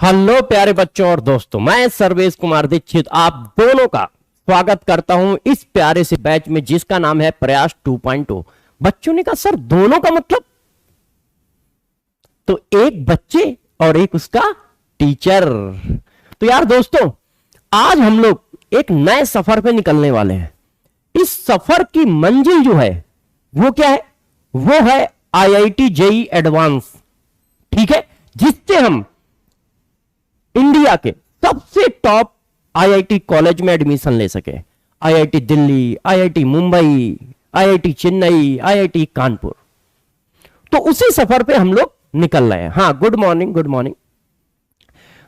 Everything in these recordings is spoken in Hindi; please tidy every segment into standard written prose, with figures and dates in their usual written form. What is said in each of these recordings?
हेलो प्यारे बच्चों और दोस्तों, मैं सर्वेश कुमार दीक्षित आप दोनों का स्वागत करता हूं इस प्यारे से बैच में जिसका नाम है प्रयास 2.0। बच्चों ने कहा सर दोनों का मतलब? तो एक बच्चे और एक उसका टीचर। तो यार दोस्तों, आज हम लोग एक नए सफर पे निकलने वाले हैं। इस सफर की मंजिल जो है वो क्या है? वो है आईआईटी जेईई एडवांस। ठीक है, जिससे हम इंडिया के सबसे टॉप आईआईटी कॉलेज में एडमिशन ले सके। IIT Delhi, IIT Mumbai, IIT Chennai, IIT Kanpur. तो उसी सफर पे हम लोग निकल रहे हैं। हाँ, good morning, good morning,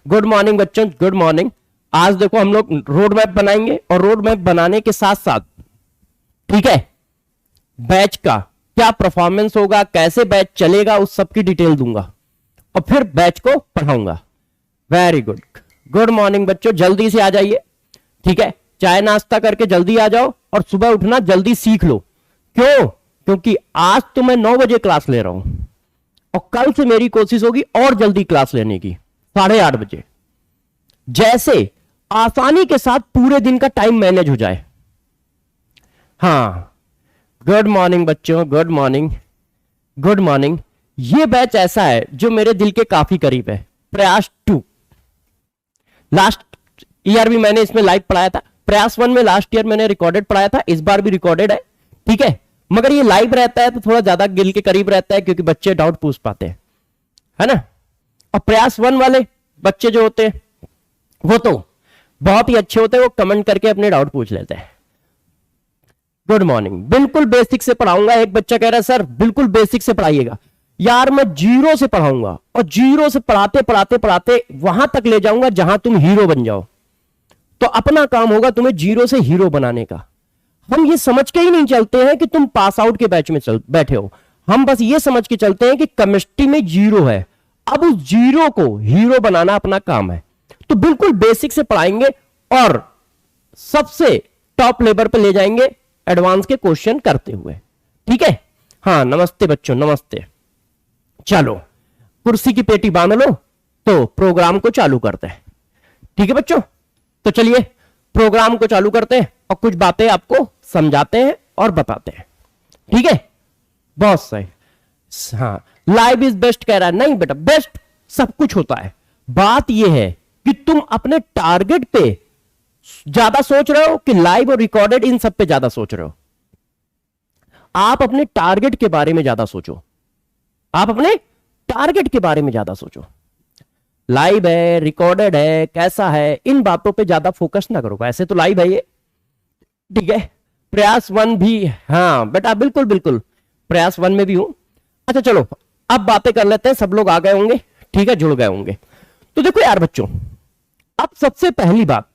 good morning बच्चों, गुड मॉर्निंग। आज देखो हम लोग रोड मैप बनाएंगे और रोड मैप बनाने के साथ साथ, ठीक है, बैच का क्या परफॉर्मेंस होगा, कैसे बैच चलेगा, उस सब की डिटेल दूंगा और फिर बैच को पढ़ाऊंगा। वेरी गुड, गुड मॉर्निंग बच्चों, जल्दी से आ जाइए। ठीक है, चाय नाश्ता करके जल्दी आ जाओ और सुबह उठना जल्दी सीख लो। क्यों? क्योंकि आज तो मैं 9 बजे क्लास ले रहा हूं और कल से मेरी कोशिश होगी और जल्दी क्लास लेने की, 8:30 बजे, जैसे आसानी के साथ पूरे दिन का टाइम मैनेज हो जाए। हाँ, गुड मॉर्निंग बच्चों, गुड मॉर्निंग, गुड मॉर्निंग। ये बैच ऐसा है जो मेरे दिल के काफी करीब है। प्रयास 2 लास्ट ईयर भी मैंने इसमें लाइव पढ़ाया था। प्रयास 1 में लास्ट ईयर मैंने रिकॉर्डेड पढ़ाया था, इस बार भी रिकॉर्डेड है। ठीक है, मगर ये लाइव रहता है तो थोड़ा ज्यादा दिल के करीब रहता है क्योंकि बच्चे डाउट पूछ पाते हैं, है ना। और प्रयास 1 वाले बच्चे जो होते हैं वो तो बहुत ही अच्छे होते हैं, वो कमेंट करके अपने डाउट पूछ लेते हैं। Good morning. बिल्कुल बेसिक से पढ़ाऊंगा। एक बच्चा कह रहा है सर बिल्कुल बेसिक से पढ़ाइएगा। यार मैं जीरो से पढ़ाऊंगा और जीरो से पढ़ाते पढ़ाते पढ़ाते वहां तक ले जाऊंगा जहां तुम हीरो बन जाओ। तो अपना काम होगा तुम्हें जीरो से हीरो बनाने का। हम ये समझ के ही नहीं चलते हैं कि तुम पास आउट के बैच में बैठे हो। हम बस ये समझ के चलते हैं कि केमिस्ट्री में जीरो है, अब उस जीरो को हीरो बनाना अपना काम है। तो बिल्कुल बेसिक से पढ़ाएंगे और सबसे टॉप लेवल पे ले जाएंगे एडवांस के क्वेश्चन करते हुए। ठीक है, हाँ, नमस्ते बच्चों, नमस्ते। चलो कुर्सी की पेटी बांध लो तो प्रोग्राम को चालू करते हैं। ठीक है बच्चों, तो चलिए प्रोग्राम को चालू करते हैं और कुछ बातें आपको समझाते हैं और बताते हैं। ठीक है, बहुत सही। हाँ, लाइव इज बेस्ट कह रहा है। नहीं बेटा, बेस्ट सब कुछ होता है। बात यह है कि तुम अपने टारगेट पे ज्यादा सोच रहे हो कि लाइव और रिकॉर्डेड, इन सब पे ज्यादा सोच रहे हो। आप अपने टारगेट के बारे में ज्यादा सोचो, आप अपने टारगेट के बारे में ज्यादा सोचो। लाइव है, रिकॉर्डेड है, कैसा है, इन बातों पे ज्यादा फोकस ना करो। ऐसे तो लाइव है ये, ठीक है। प्रयास 1 भी, हाँ बेटा, बिल्कुल बिल्कुल प्रयास 1 में भी हूं। अच्छा चलो अब बातें कर लेते हैं। सब लोग आ गए होंगे, ठीक है, जुड़ गए होंगे। तो देखो यार बच्चों, अब सबसे पहली बात,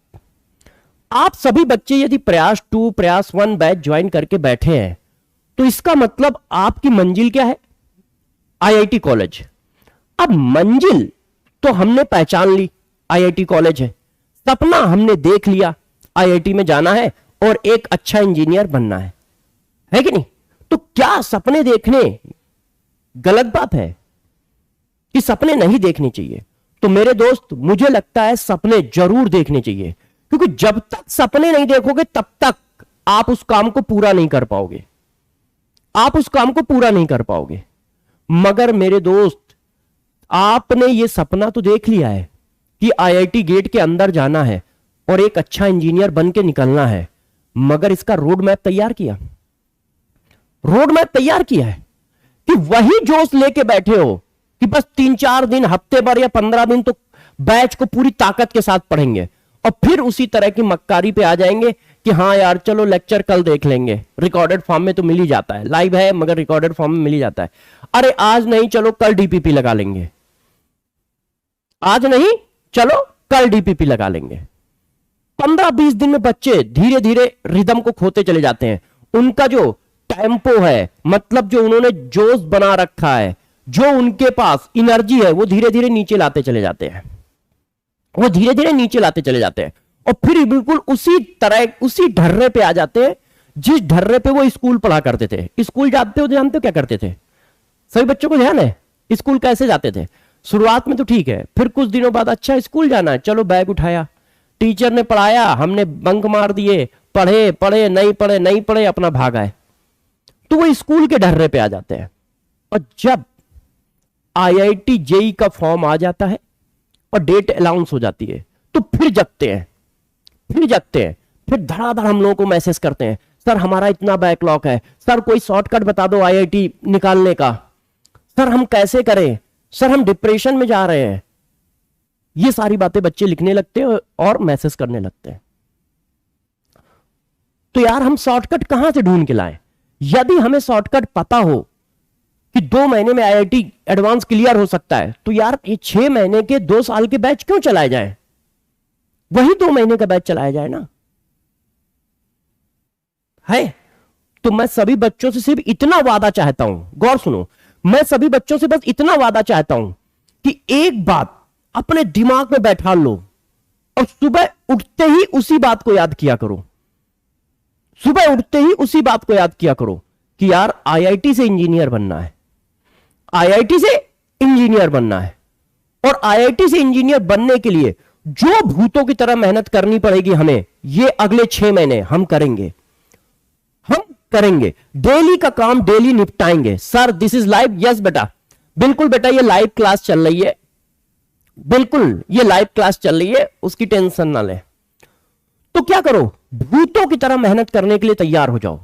आप सभी बच्चे यदि प्रयास 2 प्रयास 1 बैच ज्वाइन करके बैठे हैं तो इसका मतलब आपकी मंजिल क्या है? IIT college. अब मंजिल तो हमने पहचान ली, आईआईटी कॉलेज है। सपना हमने देख लिया, आईआईटी में जाना है और एक अच्छा इंजीनियर बनना है कि नहीं? तो क्या सपने देखने गलत बात है कि सपने नहीं देखने चाहिए? तो मेरे दोस्त, मुझे लगता है सपने जरूर देखने चाहिए, क्योंकि जब तक सपने नहीं देखोगे तब तक आप उस काम को पूरा नहीं कर पाओगे, आप उस काम को पूरा नहीं कर पाओगे। मगर मेरे दोस्त, आपने ये सपना तो देख लिया है कि आईआईटी गेट के अंदर जाना है और एक अच्छा इंजीनियर बन के निकलना है, मगर इसका रोड मैप तैयार किया, रोड मैप तैयार किया है कि वही जोश लेके बैठे हो कि बस 3-4 दिन, हफ्ते भर या 15 दिन तो बैच को पूरी ताकत के साथ पढ़ेंगे और फिर उसी तरह की मक्कारी पे आ जाएंगे कि हाँ यार चलो लेक्चर कल देख लेंगे, रिकॉर्डेड फॉर्म में तो मिल ही जाता है, लाइव है मगर रिकॉर्डेड फॉर्म में मिल ही जाता है। अरे आज नहीं, चलो कल डीपीपी लगा लेंगे, आज नहीं, चलो कल डीपीपी लगा लेंगे। 15-20 दिन में बच्चे धीरे धीरे रिदम को खोते चले जाते हैं। उनका जो टेम्पो है, मतलब जो उन्होंने जोश बना रखा है, जो उनके पास एनर्जी है, वो धीरे धीरे नीचे लाते चले जाते हैं, वो धीरे धीरे नीचे लाते चले जाते हैं और फिर बिल्कुल उसी तरह उसी ढर्रे पे आ जाते हैं जिस ढर्रे पे वो स्कूल पढ़ा करते थे। स्कूल जाते हो, जानते हो क्या करते थे? सभी बच्चों को ध्यान है स्कूल कैसे जाते थे? शुरुआत में तो ठीक है, फिर कुछ दिनों बाद अच्छा स्कूल जाना है, चलो बैग उठाया, टीचर ने पढ़ाया, हमने बंक मार दिए, पढ़े पढ़े नहीं पढ़े नहीं पढ़े, अपना भाग आए, तो वो स्कूल के ढर्रे पे आ जाते हैं। और जब आईआईटी जेई का फॉर्म आ जाता है और डेट अनाउंस हो जाती है, तो फिर जगते हैं, फिर धड़ाधड़ हम लोगों को मैसेज करते हैं, सर हमारा इतना बैकलॉग है, सर कोई शॉर्टकट बता दो आईआईटी निकालने का, सर हम कैसे करें, सर हम डिप्रेशन में जा रहे हैं। ये सारी बातें बच्चे लिखने लगते हैं और मैसेज करने लगते हैं। तो यार हम शॉर्टकट कहां से ढूंढ के लाएं? यदि हमें शॉर्टकट पता हो कि 2 महीने में आईआईटी एडवांस क्लियर हो सकता है, तो यार ये 6 महीने के 2 साल के बैच क्यों चलाए जाए? वही 2 महीने का बैच चलाया जाए ना। है तो मैं सभी बच्चों से सिर्फ इतना वादा चाहता हूं, गौर सुनो, मैं सभी बच्चों से बस इतना वादा चाहता हूं कि एक बात अपने दिमाग में बैठा लो और सुबह उठते ही उसी बात को याद किया करो। सुबह उठते ही उसी बात को याद किया करो कि यार आईआईटी से इंजीनियर बनना है, आईआईटी से इंजीनियर बनना है। और आईआईटी से इंजीनियर बनने के लिए जो भूतों की तरह मेहनत करनी पड़ेगी हमें, ये अगले 6 महीने हम करेंगे, हम करेंगे। डेली का काम डेली निपटाएंगे। Sir this is live, yes बेटा, बिल्कुल बेटा, ये लाइव क्लास चल रही है, बिल्कुल ये लाइव क्लास चल रही है, उसकी टेंशन ना ले। तो क्या करो, भूतों की तरह मेहनत करने के लिए तैयार हो जाओ।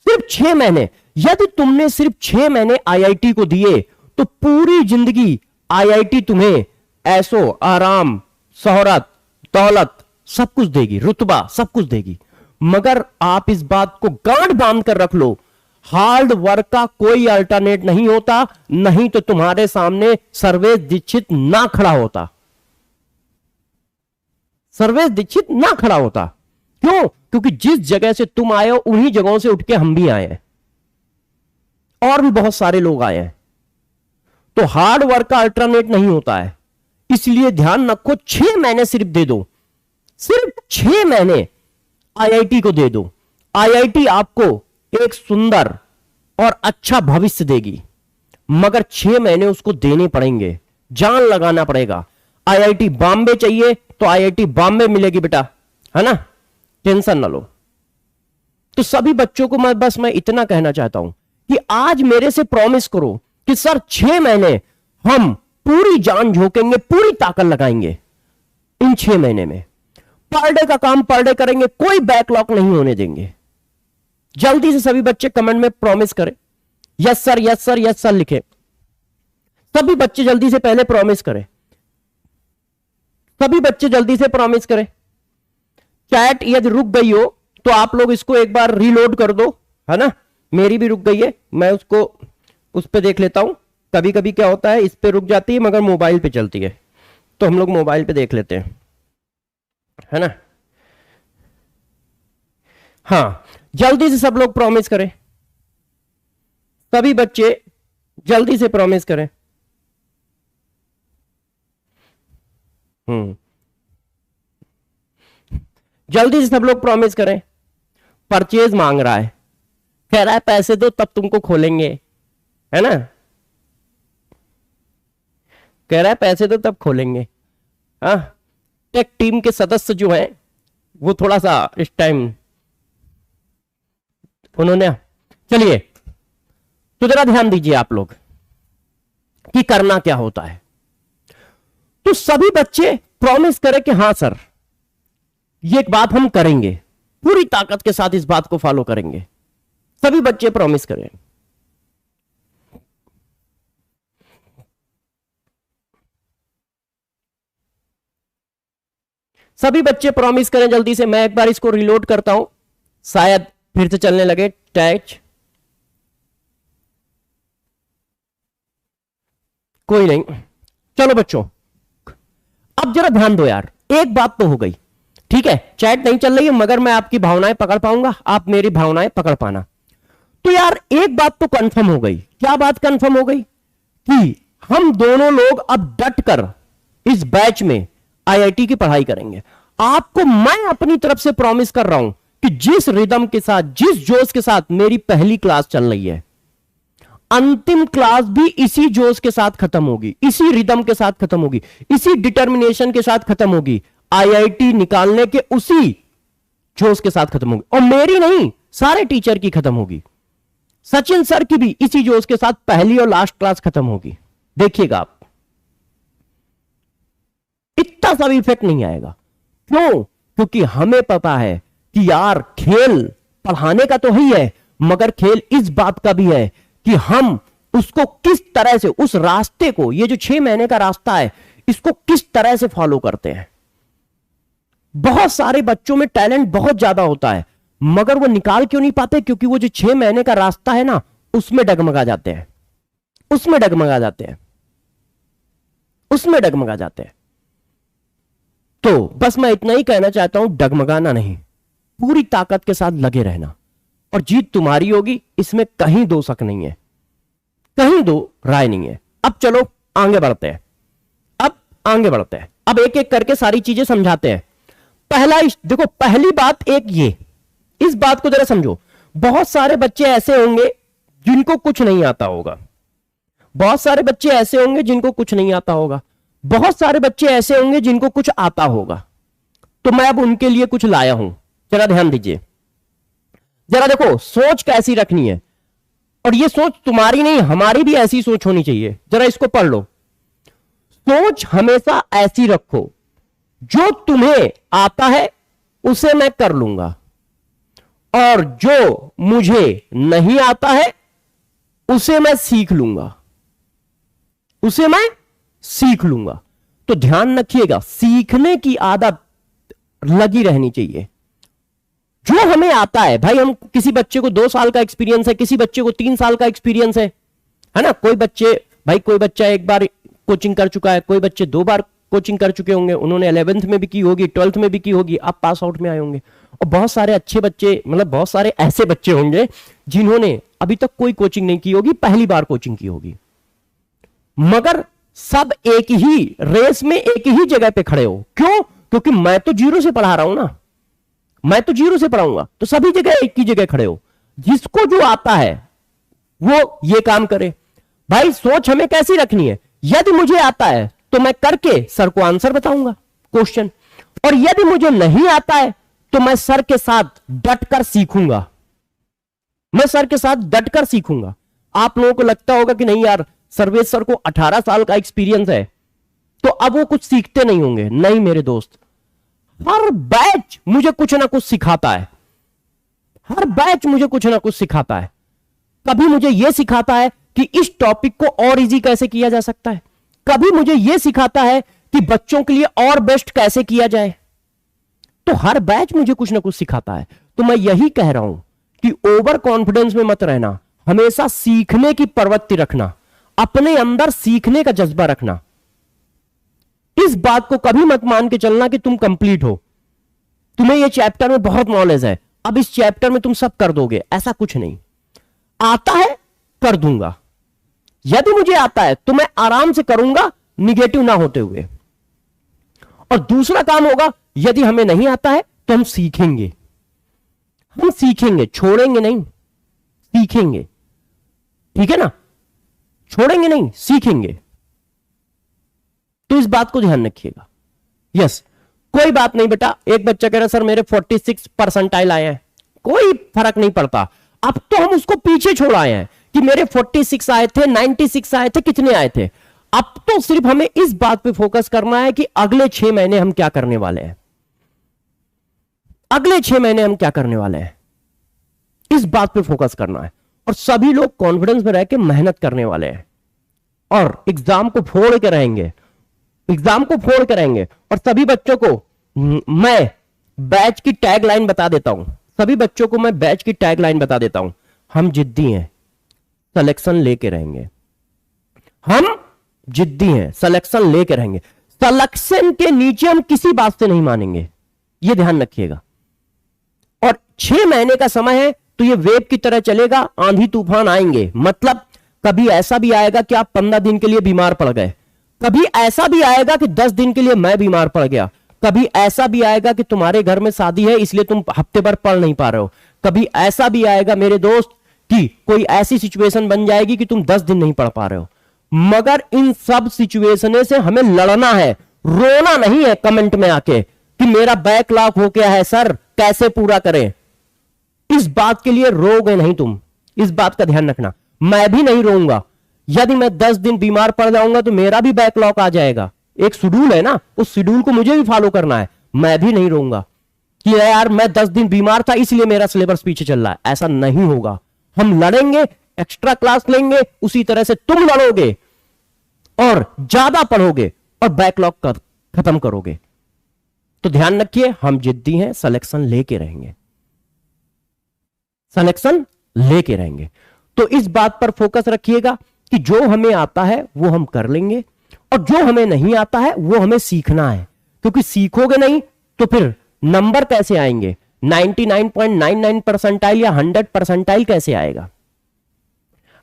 सिर्फ 6 महीने, यदि तुमने सिर्फ 6 महीने आईआईटी को दिए तो पूरी जिंदगी आईआईटी तुम्हें ऐसो आराम, शोहरत, दौलत सब कुछ देगी, रुतबा सब कुछ देगी। मगर आप इस बात को गांठ बांध कर रख लो, हार्ड वर्क का कोई अल्टरनेट नहीं होता, नहीं तो तुम्हारे सामने सर्वेश दीक्षित ना खड़ा होता, सर्वेश दीक्षित ना खड़ा होता। क्यों? क्योंकि जिस जगह से तुम आए हो उन्हीं जगहों से उठ के हम भी आए हैं, और भी बहुत सारे लोग आए हैं। तो हार्ड वर्क का अल्टरनेट नहीं होता है, इसलिए ध्यान रखो, 6 महीने सिर्फ दे दो, सिर्फ 6 महीने आईआईटी को दे दो। आईआईटी आपको एक सुंदर और अच्छा भविष्य देगी, मगर 6 महीने उसको देने पड़ेंगे, जान लगाना पड़ेगा। आईआईटी बॉम्बे चाहिए तो आईआईटी बॉम्बे मिलेगी बेटा, है ना, टेंशन ना लो। तो सभी बच्चों को मैं इतना कहना चाहता हूं कि आज मेरे से प्रॉमिस करो कि सर 6 महीने हम पूरी जान झोंकेंगे, पूरी ताकत लगाएंगे। इन 6 महीने में पर डे का काम पर डे करेंगे, कोई बैकलॉग नहीं होने देंगे। जल्दी से सभी बच्चे कमेंट में प्रॉमिस करें, yes sir yes sir yes sir लिखें। सभी बच्चे जल्दी से पहले प्रॉमिस करें, सभी बच्चे जल्दी से प्रॉमिस करें। चैट यदि रुक गई हो तो आप लोग इसको एक बार रीलोड कर दो, है ना, मेरी भी रुक गई है, मैं उसको उस पे देख लेता हूं। कभी कभी क्या होता है, इस पे रुक जाती है मगर मोबाइल पे चलती है, तो हम लोग मोबाइल पे देख लेते हैं, है ना। हाँ, जल्दी से सब लोग प्रॉमिस करें, सभी बच्चे जल्दी से प्रॉमिस करें। जल्दी से सब लोग प्रॉमिस करें। परचेज मांग रहा है, कह रहा है पैसे दो तब तुमको खोलेंगे, है ना, कह रहा है पैसे दो तब खोलेंगे। हाँ, टेक टीम के सदस्य जो हैं वो थोड़ा सा इस टाइम उन्होंने, चलिए तो जरा ध्यान दीजिए आप लोग कि करना क्या होता है। तो सभी बच्चे प्रॉमिस करें कि हां सर ये एक बात हम करेंगे, पूरी ताकत के साथ इस बात को फॉलो करेंगे। सभी बच्चे प्रॉमिस करें। सभी बच्चे प्रॉमिस करें जल्दी से। मैं एक बार इसको रिलोड करता हूं, शायद फिर से चलने लगे टैच, कोई नहीं। चलो बच्चों अब जरा ध्यान दो यार, एक बात तो हो गई, ठीक है, चैट नहीं चल रही है मगर मैं आपकी भावनाएं पकड़ पाऊंगा, आप मेरी भावनाएं पकड़ पाना। तो यार एक बात तो कंफर्म हो गई। क्या बात कंफर्म हो गई? कि हम दोनों लोग अब डट कर इस बैच में आईआईटी की पढ़ाई करेंगे। आपको मैं अपनी तरफ से प्रॉमिस कर रहा हूं कि जिस रिदम के साथ, जिस जोश के साथ मेरी पहली क्लास चल रही है, अंतिम क्लास भी इसी जोश के साथ खत्म होगी, इसी रिदम के साथ खत्म होगी, इसी डिटर्मिनेशन के साथ खत्म होगी, आईआईटी निकालने के उसी जोश के साथ खत्म होगी। और मेरी नहीं, सारे टीचर की खत्म होगी। सचिन सर की भी इसी जोश के साथ पहली और लास्ट क्लास खत्म होगी। देखिएगा आप, इतना सा भी इफेक्ट नहीं आएगा। क्यों? क्योंकि हमें पता है कि यार खेल पढ़ाने का तो ही है, मगर खेल इस बात का भी है कि हम उसको किस तरह से, उस रास्ते को, ये जो 6 महीने का रास्ता है, इसको किस तरह से फॉलो करते हैं। बहुत सारे बच्चों में टैलेंट बहुत ज्यादा होता है, मगर वो निकाल क्यों नहीं पाते? क्योंकि वो जो 6 महीने का रास्ता है ना, उसमें डगमगा जाते हैं, उसमें डगमगा जाते हैं, उसमें डगमगा जाते हैं। तो बस मैं इतना ही कहना चाहता हूं, डगमगाना नहीं, पूरी ताकत के साथ लगे रहना, और जीत तुम्हारी होगी, इसमें कहीं दो शक नहीं है, कहीं दो राय नहीं है। अब चलो आगे बढ़ते हैं, अब आगे बढ़ते हैं, अब एक एक करके सारी चीजें समझाते हैं। पहला देखो, पहली बात एक ये, इस बात को जरा समझो। बहुत सारे बच्चे ऐसे होंगे जिनको कुछ नहीं आता होगा, बहुत सारे बच्चे ऐसे होंगे जिनको कुछ नहीं आता होगा, बहुत सारे बच्चे ऐसे होंगे जिनको कुछ आता होगा। तो मैं अब उनके लिए कुछ लाया हूं, जरा ध्यान दीजिए। जरा देखो सोच कैसी रखनी है, और ये सोच तुम्हारी नहीं, हमारी भी ऐसी सोच होनी चाहिए। जरा इसको पढ़ लो। सोच हमेशा ऐसी रखो, जो तुम्हें आता है उसे मैं कर लूंगा, और जो मुझे नहीं आता है उसे मैं सीख लूंगा, उसे मैं सीख लूंगा। तो ध्यान रखिएगा, सीखने की आदत लगी रहनी चाहिए। जो हमें आता है भाई, हम किसी बच्चे को 2 साल का एक्सपीरियंस है, किसी बच्चे को 3 साल का एक्सपीरियंस है ना। कोई बच्चे भाई, कोई बच्चा एक बार कोचिंग कर चुका है, कोई बच्चे 2 बार कोचिंग कर चुके होंगे, उन्होंने 11th में भी की होगी, 12th में भी की होगी, अब पास आउट में आए होंगे। और बहुत सारे अच्छे बच्चे, मतलब बहुत सारे ऐसे बच्चे होंगे जिन्होंने अभी तक कोई कोचिंग नहीं की होगी, पहली बार कोचिंग की होगी। मगर सब एक ही रेस में, एक ही जगह पे खड़े हो। क्यों? क्योंकि मैं तो 0 से पढ़ा रहा हूं ना, मैं तो 0 से पढ़ाऊंगा, तो सभी जगह एक ही जगह खड़े हो। जिसको जो आता है वो ये काम करे। भाई सोच हमें कैसी रखनी है, यदि मुझे आता है तो मैं करके सर को आंसर बताऊंगा क्वेश्चन, और यदि मुझे नहीं आता है तो मैं सर के साथ डटकर सीखूंगा, मैं सर के साथ डटकर सीखूंगा। आप लोगों को लगता होगा कि नहीं यार, सर्वेश सर को 18 साल का एक्सपीरियंस है, तो अब वो कुछ सीखते नहीं होंगे। नहीं मेरे दोस्त, हर बैच मुझे कुछ ना कुछ सिखाता है, हर बैच मुझे कुछ ना कुछ सिखाता है। कभी मुझे यह सिखाता है कि इस टॉपिक को और इजी कैसे किया जा सकता है, कभी मुझे यह सिखाता है कि बच्चों के लिए और बेस्ट कैसे किया जाए। तो हर बैच मुझे कुछ ना कुछ सिखाता है। तो मैं यही कह रहा हूं कि ओवर कॉन्फिडेंस में मत रहना, हमेशा सीखने की प्रवृत्ति रखना, अपने अंदर सीखने का जज्बा रखना। इस बात को कभी मत मान के चलना कि तुम कंप्लीट हो, तुम्हें यह चैप्टर में बहुत नॉलेज है, अब इस चैप्टर में तुम सब कर दोगे, ऐसा कुछ नहीं। आता है कर दूंगा, यदि मुझे आता है तो मैं आराम से करूंगा, निगेटिव ना होते हुए। और दूसरा काम होगा, यदि हमें नहीं आता है तो हम सीखेंगे, हम सीखेंगे, छोड़ेंगे नहीं, सीखेंगे। ठीक है ना, छोड़ेंगे नहीं, सीखेंगे। तो इस बात को ध्यान रखिएगा। यस, कोई बात नहीं बेटा, एक बच्चा कह रहा सर मेरे 46 परसेंटाइल आए हैं, कोई फर्क नहीं पड़ता। अब तो हम उसको पीछे छोड़ आए हैं कि मेरे 46 आए थे, 96 आए थे, कितने आए थे। अब तो सिर्फ हमें इस बात पे फोकस करना है कि अगले 6 महीने हम क्या करने वाले हैं, अगले 6 महीने हम क्या करने वाले हैं, इस बात पे फोकस करना है। और सभी लोग कॉन्फिडेंस में रह के मेहनत करने वाले हैं, और एग्जाम को फोड़ के रहेंगे, एग्जाम को फोड़ के रहेंगे। और सभी बच्चों को मैं बैच की टैग लाइन बता देता हूं, सभी बच्चों को मैं बैच की टैग लाइन बता देता हूं। हम जिद्दी हैं, सिलेक्शन लेके रहेंगे, हम जिद्दी हैं, सिलेक्शन लेके रहेंगे। सिलेक्शन के नीचे हम किसी बात से नहीं मानेंगे, यह ध्यान रखिएगा। और 6 महीने का समय है, तो ये वेव की तरह चलेगा, आंधी तूफान आएंगे। मतलब कभी ऐसा भी आएगा कि आप 15 दिन के लिए बीमार पड़ गए, कभी ऐसा भी आएगा कि 10 दिन के लिए मैं बीमार पड़ गया, कभी ऐसा भी आएगा कि तुम्हारे घर में शादी है इसलिए तुम हफ्ते भर पढ़ नहीं पा रहे हो, कभी ऐसा भी आएगा मेरे दोस्त कि कोई ऐसी सिचुएशन बन जाएगी कि तुम 10 दिन नहीं पढ़ पा रहे हो, मगर इन सब सिचुएशन से हमें लड़ना है, रोना नहीं है कमेंट में आके कि मेरा बैकलॉग हो गया है सर, कैसे पूरा करें। इस बात के लिए रोगे नहीं तुम, इस बात का ध्यान रखना। मैं भी नहीं रोऊंगा, यदि मैं 10 दिन बीमार पड़ जाऊंगा तो मेरा भी बैकलॉग आ जाएगा। एक शेड्यूल है ना, उस शेड्यूल को मुझे भी फॉलो करना है। मैं भी नहीं रोऊंगा कि यार मैं 10 दिन बीमार था इसलिए मेरा सिलेबस पीछे चल रहा है, ऐसा नहीं होगा। हम लड़ेंगे, एक्स्ट्रा क्लास लेंगे, उसी तरह से तुम लड़ोगे और ज्यादा पढ़ोगे और बैकलॉग खत्म करोगे। तो ध्यान रखिए, हम जिद्दी हैं, सिलेक्शन लेके रहेंगे, सिलेक्शन लेके रहेंगे। तो इस बात पर फोकस रखिएगा कि जो हमें आता है वो हम कर लेंगे और जो हमें नहीं आता है वो हमें सीखना है, क्योंकि सीखोगे नहीं तो फिर नंबर कैसे आएंगे? 99.99 परसेंटाइल या 100 परसेंटाइल कैसे आएगा?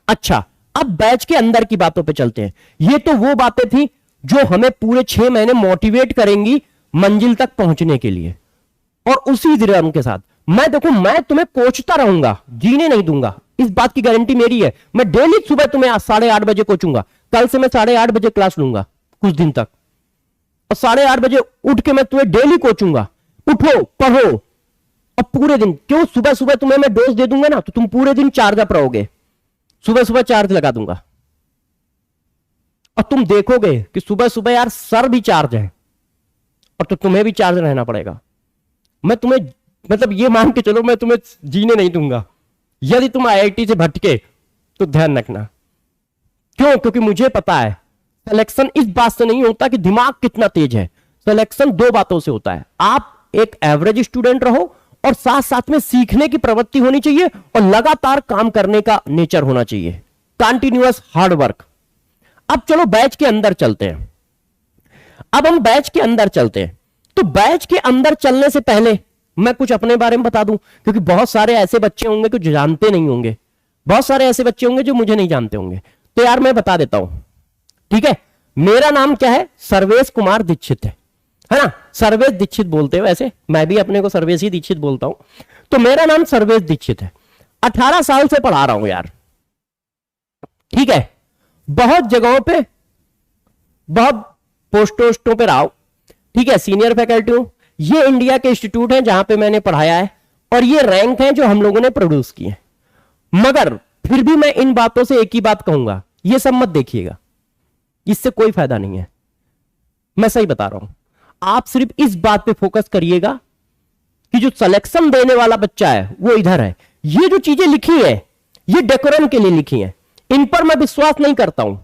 अच्छा, अब बैच के अंदर की बातों पे चलते हैं। ये तो वो बातें थी जो हमें पूरे 6 महीने मोटिवेट करेंगी मंजिल तक पहुंचने के लिए। और उसी ड्राम के साथ मैं मैं तुम्हें कोचता रहूंगा, जीने नहीं दूंगा, इस बात की गारंटी मेरी है। मैं डेली सुबह तुम्हें 8:30 बजे कोचूंगा। कल से मैं 8:30 बजे क्लास लूंगा कुछ दिन तक, और 8:30 बजे उठ के मैं तुम्हें डेली कोचूंगा। उठो, पढ़ो, और पूरे दिन, क्यों सुबह सुबह तुम्हें मैं डोज दे दूंगा ना, तो तुम पूरे दिन चार्ज अप रहोगे। सुबह सुबह चार्ज लगा दूंगा और तुम देखोगे कि सुबह सुबह यार सर भी चार्ज है और तो तुम्हें भी चार्ज रहना पड़ेगा। मैं तुम्हें ये मान के चलो, मैं तुम्हें जीने नहीं दूंगा यदि तुम आईआईटी से भटके तो। ध्यान रखना, क्यों? क्योंकि मुझे पता है सिलेक्शन इस बात से नहीं होता कि दिमाग कितना तेज है। सिलेक्शन 2 बातों से होता है। आप एक एवरेज स्टूडेंट रहो और साथ साथ में सीखने की प्रवृत्ति होनी चाहिए और लगातार काम करने का नेचर होना चाहिए, कंटिन्यूअस हार्ड वर्क। अब चलो बैच के अंदर चलते हैं। अब हम बैच के अंदर चलते हैं। तो बैच के अंदर चलने से पहले मैं कुछ अपने बारे में बता दूं, क्योंकि बहुत सारे ऐसे बच्चे होंगे जो जानते नहीं होंगे, बहुत सारे ऐसे बच्चे होंगे जो मुझे नहीं जानते होंगे। तो यार मैं बता देता हूं, ठीक है? मेरा नाम क्या है? सर्वेश कुमार दीक्षित है ना? सर्वेश दीक्षित बोलते हैं, वैसे मैं भी अपने को सर्वेश ही दीक्षित बोलता हूं। तो मेरा नाम सर्वेश दीक्षित है। 18 साल से पढ़ा रहा हूं यार, ठीक है? बहुत जगहों पे, बहुत पोस्टों पे रहा हूं, ठीक है? सीनियर फैकल्टी हूं। ये इंडिया के इंस्टीट्यूट हैं जहां पे मैंने पढ़ाया है और ये रैंक हैं जो हम लोगों ने प्रोड्यूस किए। मगर फिर भी मैं इन बातों से एक ही बात कहूंगा, ये सब मत देखिएगा, इससे कोई फायदा नहीं है। मैं सही बता रहा हूं। आप सिर्फ इस बात पे फोकस करिएगा कि जो सिलेक्शन देने वाला बच्चा है वो इधर है। ये जो चीजें लिखी है ये डेकोरम के लिए लिखी है, इन पर मैं विश्वास नहीं करता हूं,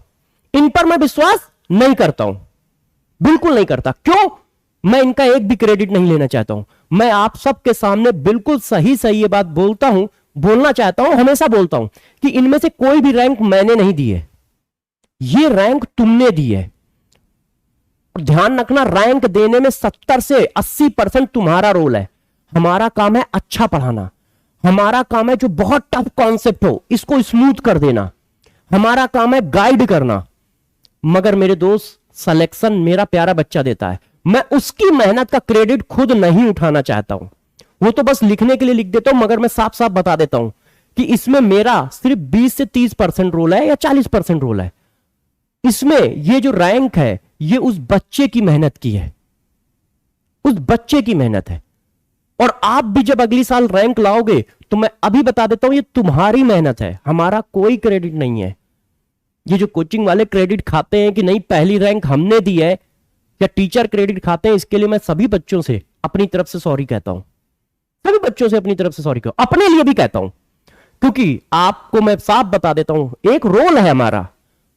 इन पर मैं विश्वास नहीं करता हूं, बिल्कुल नहीं करता। क्यों? मैं इनका एक भी क्रेडिट नहीं लेना चाहता हूं। मैं आप सबके सामने बिल्कुल सही सही ये बात बोलता हूं, बोलना चाहता हूं, हमेशा बोलता हूं कि इनमें से कोई भी रैंक मैंने नहीं दी है, ये रैंक तुमने दी है। और ध्यान रखना, रैंक देने में 70 से 80% तुम्हारा रोल है। हमारा काम है अच्छा पढ़ाना, हमारा काम है जो बहुत टफ कॉन्सेप्ट हो इसको स्मूथ कर देना, हमारा काम है गाइड करना। मगर मेरे दोस्त, सिलेक्शन मेरा प्यारा बच्चा देता है, मैं उसकी मेहनत का क्रेडिट खुद नहीं उठाना चाहता हूं। वो तो बस लिखने के लिए लिख देता हूं, मगर मैं साफ साफ बता देता हूं कि इसमें मेरा सिर्फ 20 से 30% रोल है या 40% रोल है। इसमें ये जो रैंक है ये उस बच्चे की मेहनत की है, उस बच्चे की मेहनत है। और आप भी जब अगली साल रैंक लाओगे तो मैं अभी बता देता हूं ये तुम्हारी मेहनत है, हमारा कोई क्रेडिट नहीं है। ये जो कोचिंग वाले क्रेडिट खाते हैं कि नहीं पहली रैंक हमने दी है, या टीचर क्रेडिट खाते हैं, इसके लिए मैं सभी बच्चों से अपनी तरफ से सॉरी कहता हूं, सभी बच्चों से अपनी तरफ से सॉरी कहता हूं, अपने लिए भी कहता हूं। क्योंकि आपको मैं साफ बता देता हूं, एक रोल है हमारा,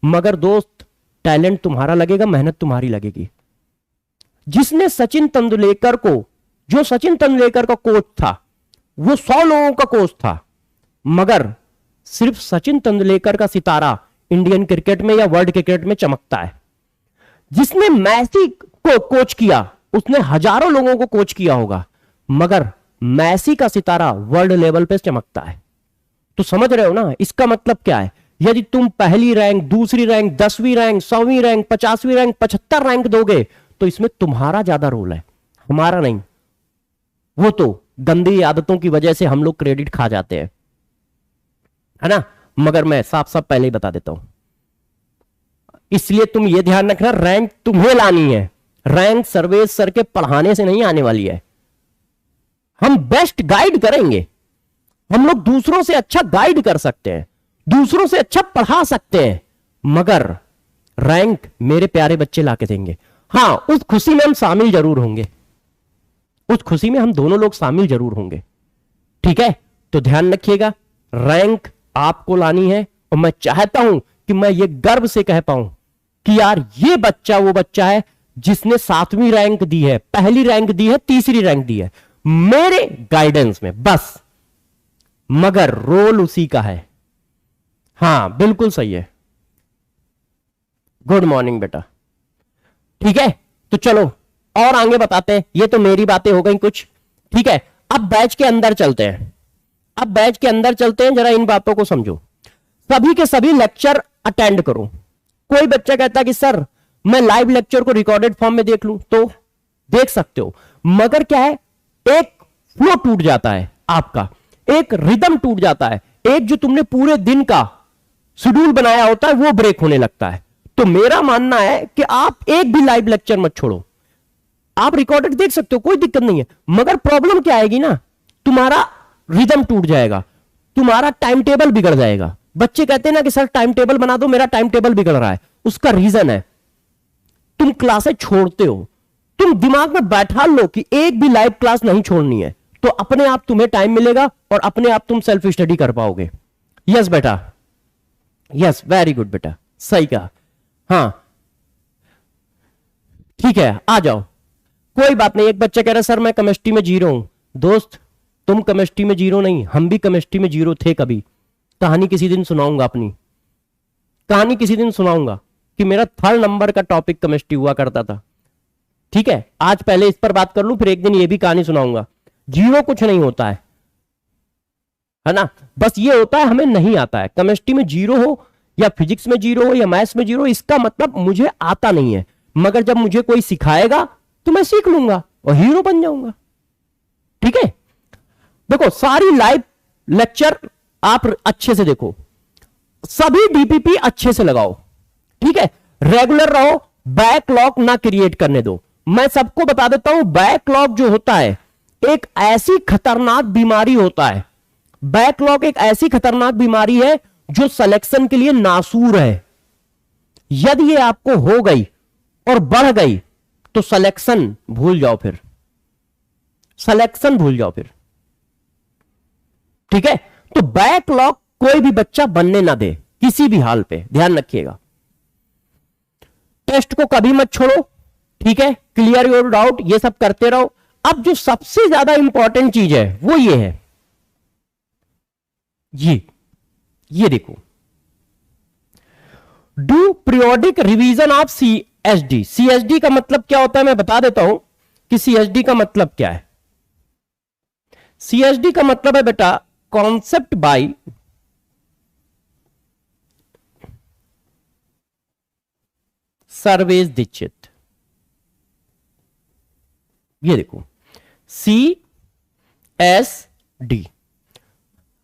मगर दोस्त टैलेंट तुम्हारा लगेगा, मेहनत तुम्हारी लगेगी। जिसने सचिन तेंदुलकर को, जो सचिन तेंदुलकर का कोच था वो 100 लोगों का कोच था, मगर सिर्फ सचिन तेंदुलकर का सितारा इंडियन क्रिकेट में या वर्ल्ड क्रिकेट में चमकता है। जिसने मैसी को कोच किया उसने हजारों लोगों को कोच किया होगा, मगर मैसी का सितारा वर्ल्ड लेवल पे चमकता है। तो समझ रहे हो ना, इसका मतलब क्या है? यदि तुम पहली रैंक, दूसरी रैंक, 10वीं रैंक, 100वीं रैंक, 50वीं रैंक, 75 रैंक दोगे तो इसमें तुम्हारा ज्यादा रोल है, हमारा नहीं। वो तो गंदी आदतों की वजह से हम लोग क्रेडिट खा जाते हैं, है ना। मगर मैं साफ साफ पहले ही बता देता हूं, इसलिए तुम ये ध्यान रखना, रैंक तुम्हें लानी है, रैंक सर्वेश सर के पढ़ाने से नहीं आने वाली है। हम बेस्ट गाइड करेंगे, हम लोग दूसरों से अच्छा गाइड कर सकते हैं, दूसरों से अच्छा पढ़ा सकते हैं, मगर रैंक मेरे प्यारे बच्चे लाके देंगे। हां, उस खुशी में हम शामिल जरूर होंगे, उस खुशी में हम दोनों लोग शामिल जरूर होंगे। ठीक है, तो ध्यान रखिएगा, रैंक आपको लानी है। और मैं चाहता हूं कि मैं ये गर्व से कह पाऊं कि यार ये बच्चा वो बच्चा है जिसने 7वीं रैंक दी है, पहली रैंक दी है, तीसरी रैंक दी है मेरे गाइडेंस में, बस। मगर रोल उसी का है। हां, बिल्कुल सही है। गुड मॉर्निंग बेटा। ठीक है, तो चलो और आगे बताते हैं। ये तो मेरी बातें हो गई कुछ। ठीक है, अब बैच के अंदर चलते हैं, अब बैच के अंदर चलते हैं। जरा इन बातों को समझो, सभी के सभी लेक्चर अटेंड करो। कोई बच्चा कहता है कि सर मैं लाइव लेक्चर को रिकॉर्डेड फॉर्म में देख लूं, तो देख सकते हो, मगर क्या है, एक फ्लो टूट जाता है आपका, एक रिदम टूट जाता है, एक जो तुमने पूरे दिन का शेड्यूल बनाया होता है वो ब्रेक होने लगता है। तो मेरा मानना है कि आप एक भी लाइव लेक्चर मत छोड़ो, आप रिकॉर्डेड देख सकते हो, कोई दिक्कत नहीं है। मगर प्रॉब्लम क्या आएगी ना, तुम्हारा रिदम टूट जाएगा, तुम्हारा टाइम टेबल बिगड़ जाएगा। बच्चे कहते हैं ना कि सर टाइम टेबल बना दो, मेरा टाइम टेबल बिगड़ रहा है। उसका रीजन है तुम क्लासें छोड़ते हो। तुम दिमाग में बैठा लो कि एक भी लाइव क्लास नहीं छोड़नी है, तो अपने आप तुम्हें टाइम मिलेगा और अपने आप तुम सेल्फ स्टडी कर पाओगे। यस बेटा, यस, वेरी गुड बेटा, सही कहा। हां ठीक है, आ जाओ, कोई बात नहीं। एक बच्चा कह रहा है सर मैं केमिस्ट्री में जीरो हूं। दोस्त, तुम केमिस्ट्री में जीरो नहीं, हम भी केमिस्ट्री में जीरो थे कभी। कहानी किसी दिन सुनाऊंगा, अपनी कहानी किसी दिन सुनाऊंगा कि मेरा 3rd नंबर का टॉपिक केमिस्ट्री हुआ करता था। ठीक है, आज पहले इस पर बात कर लूं, फिर एक दिन ये भी कहानी सुनाऊंगा। जीरो कुछ नहीं होता है ना, बस ये होता है हमें नहीं आता है। केमिस्ट्री में जीरो हो या फिजिक्स में जीरो हो या मैथ्स में जीरो, इसका मतलब मुझे आता नहीं है, मगर जब मुझे कोई सिखाएगा तो मैं सीख लूंगा और हीरो बन जाऊंगा। ठीक है, देखो सारी लाइव लेक्चर आप अच्छे से देखो, सभी डीपीपी अच्छे से लगाओ। ठीक है, रेगुलर रहो, बैकलॉग ना क्रिएट करने दो। मैं सबको बता देता हूं, बैकलॉग जो होता है एक ऐसी खतरनाक बीमारी होता है, बैकलॉग एक ऐसी खतरनाक बीमारी है जो सिलेक्शन के लिए नासूर है। यदि ये आपको हो गई और बढ़ गई तो सिलेक्शन भूल जाओ, फिर सिलेक्शन भूल जाओ फिर। ठीक है, तो बैकलॉग कोई भी बच्चा बनने ना दे किसी भी हाल पे, ध्यान रखिएगा। टेस्ट को कभी मत छोड़ो। ठीक है, क्लियर योर डाउट, ये सब करते रहो। अब जो सबसे ज्यादा इंपॉर्टेंट चीज है वो ये है, ये देखो, do periodic revision of CSD. CSD का मतलब क्या होता है मैं बता देता हूं कि सीएसडी का मतलब क्या है। सीएसडी का मतलब है बेटा कॉन्सेप्ट बाय सर्वेश दीक्षित। ये देखो CSD।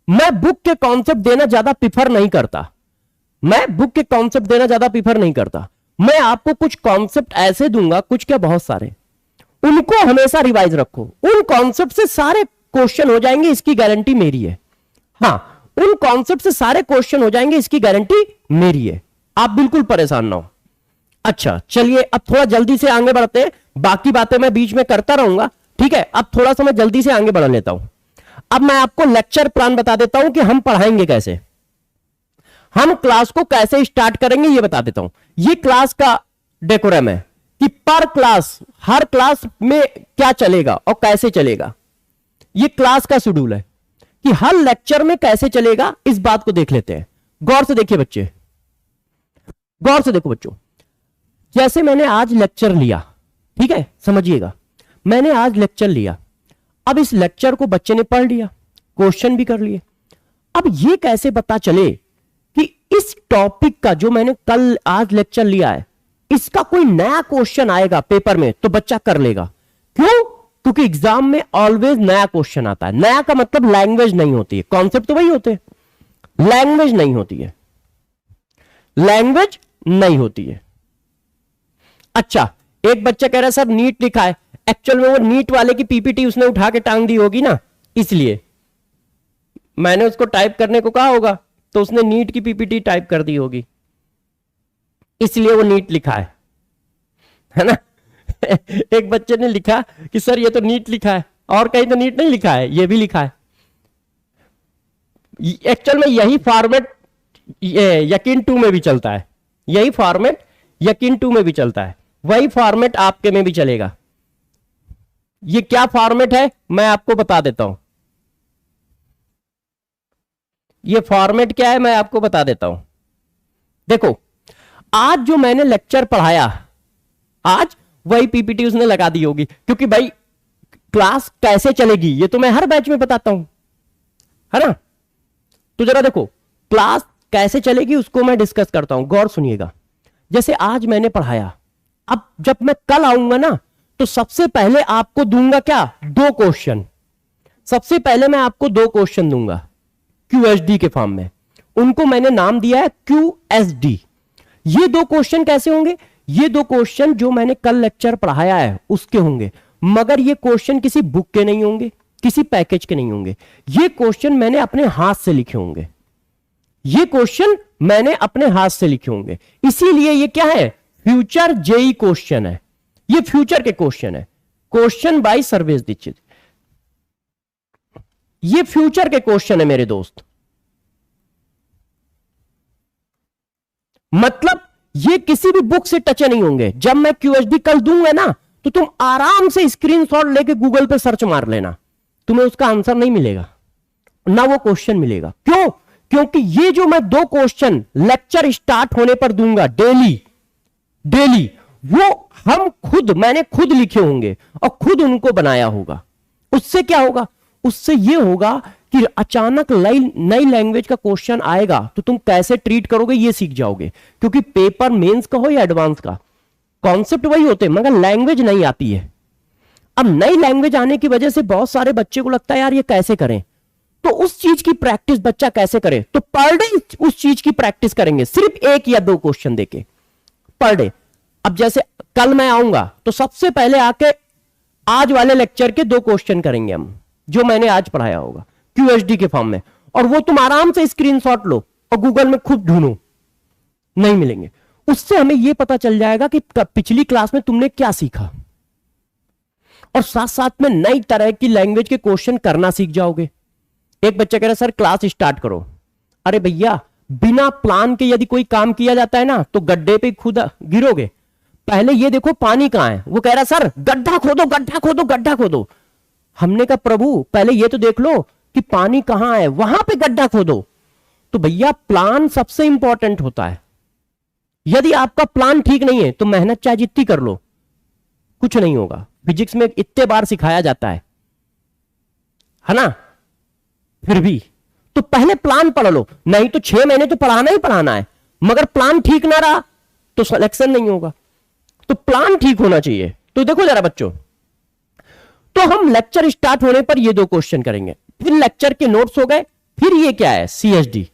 मैं बुक के कॉन्सेप्ट देना ज्यादा प्रिफर नहीं करता, मैं बुक के कॉन्सेप्ट देना ज्यादा प्रिफर नहीं करता। मैं आपको कुछ कॉन्सेप्ट ऐसे दूंगा, कुछ क्या बहुत सारे, उनको हमेशा रिवाइज रखो। उन कॉन्सेप्ट से सारे क्वेश्चन हो जाएंगे, इसकी गारंटी मेरी है। हां, उन कॉन्सेप्ट से सारे क्वेश्चन हो जाएंगे, इसकी गारंटी मेरी है। आप बिल्कुल परेशान ना हो। अच्छा चलिए, अब थोड़ा जल्दी से आगे बढ़ते हैं, बाकी बातें मैं बीच में करता रहूंगा। ठीक है, अब थोड़ा सा मैं जल्दी से आगे बढ़ लेता हूं। अब मैं आपको लेक्चर प्लान बता देता हूं कि हम पढ़ाएंगे कैसे, हम क्लास को कैसे स्टार्ट करेंगे ये बता देता हूं। ये क्लास का डेकोरम है कि पर क्लास, हर क्लास में क्या चलेगा और कैसे चलेगा। ये क्लास का शेड्यूल है कि हर लेक्चर में कैसे चलेगा, इस बात को देख लेते हैं। गौर से देखिए बच्चे, गौर से देखो बच्चों। जैसे मैंने आज लेक्चर लिया, ठीक है, समझिएगा, मैंने आज लेक्चर लिया। अब इस लेक्चर को बच्चे ने पढ़ लिया, क्वेश्चन भी कर लिए। अब ये कैसे पता चले कि इस टॉपिक का जो मैंने कल आज लेक्चर लिया है, इसका कोई नया क्वेश्चन आएगा पेपर में तो बच्चा कर लेगा। क्यों? क्योंकि एग्जाम में ऑलवेज नया क्वेश्चन आता है। नया का मतलब लैंग्वेज नहीं होती है, कॉन्सेप्ट तो वही होते हैं, लैंग्वेज नहीं होती है, लैंग्वेज नहीं होती है। अच्छा, एक बच्चा कह रहा है सर नीट लिखा है, एक्चुअल में वो नीट वाले की पीपीटी उसने उठा के टांग दी होगी ना, इसलिए मैंने उसको टाइप करने को कहा होगा तो उसने नीट की पीपीटी टाइप कर दी होगी, इसलिए वो नीट लिखा है ना। एक बच्चे ने लिखा कि सर ये तो नीट लिखा है, और कहीं तो नीट नहीं लिखा है, ये भी लिखा है। एक्चुअल में यही फॉर्मेट यकीन 2 में भी चलता है, यही फॉर्मेट यकीन 2 में भी चलता है, वही फॉर्मेट आपके में भी चलेगा। ये क्या फॉर्मेट है मैं आपको बता देता हूं, ये फॉर्मेट क्या है मैं आपको बता देता हूं। देखो, आज जो मैंने लेक्चर पढ़ाया, आज वही पीपीटी उसने लगा दी होगी, क्योंकि भाई क्लास कैसे चलेगी ये तो मैं हर बैच में बताता हूं, है ना। तो जरा देखो क्लास कैसे चलेगी उसको मैं डिस्कस करता हूं, गौर सुनिएगा। जैसे आज मैंने पढ़ाया, अब जब मैं कल आऊंगा ना तो सबसे पहले आपको दूंगा क्या, 2 क्वेश्चन। सबसे पहले मैं आपको 2 क्वेश्चन दूंगा क्यूएसडी के फॉर्म में, उनको मैंने नाम दिया है क्यूएसडी। ये 2 क्वेश्चन कैसे होंगे, ये 2 क्वेश्चन जो मैंने कल लेक्चर पढ़ाया है उसके होंगे, मगर ये क्वेश्चन किसी बुक के नहीं होंगे, किसी पैकेज के नहीं होंगे, ये क्वेश्चन मैंने अपने हाथ से लिखे होंगे, ये क्वेश्चन मैंने अपने हाथ से लिखे होंगे। इसीलिए ये क्या है, फ्यूचर जेई क्वेश्चन है, ये फ्यूचर के क्वेश्चन है, क्वेश्चन बाय सर्वेश दीक्षित, ये फ्यूचर के क्वेश्चन है मेरे दोस्त। मतलब ये किसी भी बुक से टच नहीं होंगे। जब मैं क्यूएसडी कल दूंगा ना तो तुम आराम से स्क्रीनशॉट लेके गूगल पे सर्च मार लेना, तुम्हें उसका आंसर नहीं मिलेगा ना वो क्वेश्चन मिलेगा। क्यों, क्योंकि ये जो मैं 2 क्वेश्चन लेक्चर स्टार्ट होने पर दूंगा डेली डेली, वो मैंने खुद लिखे होंगे और खुद उनको बनाया होगा। उससे क्या होगा, उससे ये होगा कि अचानक नई लैंग्वेज का क्वेश्चन आएगा तो तुम कैसे ट्रीट करोगे ये सीख जाओगे, क्योंकि पेपर मेंस का हो या एडवांस का कॉन्सेप्ट वही होते हैं, मगर लैंग्वेज नहीं आती है। अब नई लैंग्वेज आने की वजह से बहुत सारे बच्चे को लगता है यार ये कैसे करें, तो उस चीज की प्रैक्टिस बच्चा कैसे करे, तो पर डे उस चीज की प्रैक्टिस करेंगे, सिर्फ 1 या 2 क्वेश्चन देके पर डे। अब जैसे कल मैं आऊंगा तो सबसे पहले आके आज वाले लेक्चर के 2 क्वेश्चन करेंगे हम, जो मैंने आज पढ़ाया होगा क्यूएसडी के फॉर्म में, और वो तुम आराम से स्क्रीनशॉट लो और गूगल में खुद ढूंढो, नहीं मिलेंगे। उससे हमें यह पता चल जाएगा कि पिछली क्लास में तुमने क्या सीखा, और साथ साथ में नई तरह की लैंग्वेज के क्वेश्चन करना सीख जाओगे। एक बच्चा कह रहा है सर क्लास स्टार्ट करो, अरे भैया बिना प्लान के यदि कोई काम किया जाता है ना तो गड्ढे पे खुद गिरोगे। पहले ये देखो पानी कहां है, वो कह रहा सर गड्ढा खोदो गड्ढा खोदो गड्ढा खोदो। हमने कहा प्रभु पहले ये तो देख लो कि पानी कहां है, वहां पे गड्ढा खोदो। तो भैया प्लान सबसे इंपॉर्टेंट होता है। यदि आपका प्लान ठीक नहीं है तो मेहनत चाहे जितनी कर लो कुछ नहीं होगा। फिजिक्स में इतने बार सिखाया जाता है ना, फिर भी तो पहले प्लान पढ़ लो, नहीं तो 6 महीने तो पढ़ाना ही पढ़ाना है, मगर प्लान ठीक ना रहा तो सिलेक्शन नहीं होगा। तो प्लान ठीक होना चाहिए। तो देखो जरा बच्चों, तो हम लेक्चर स्टार्ट होने पर ये 2 क्वेश्चन करेंगे, फिर लेक्चर के नोट्स हो गए, फिर ये क्या है सीएसडी।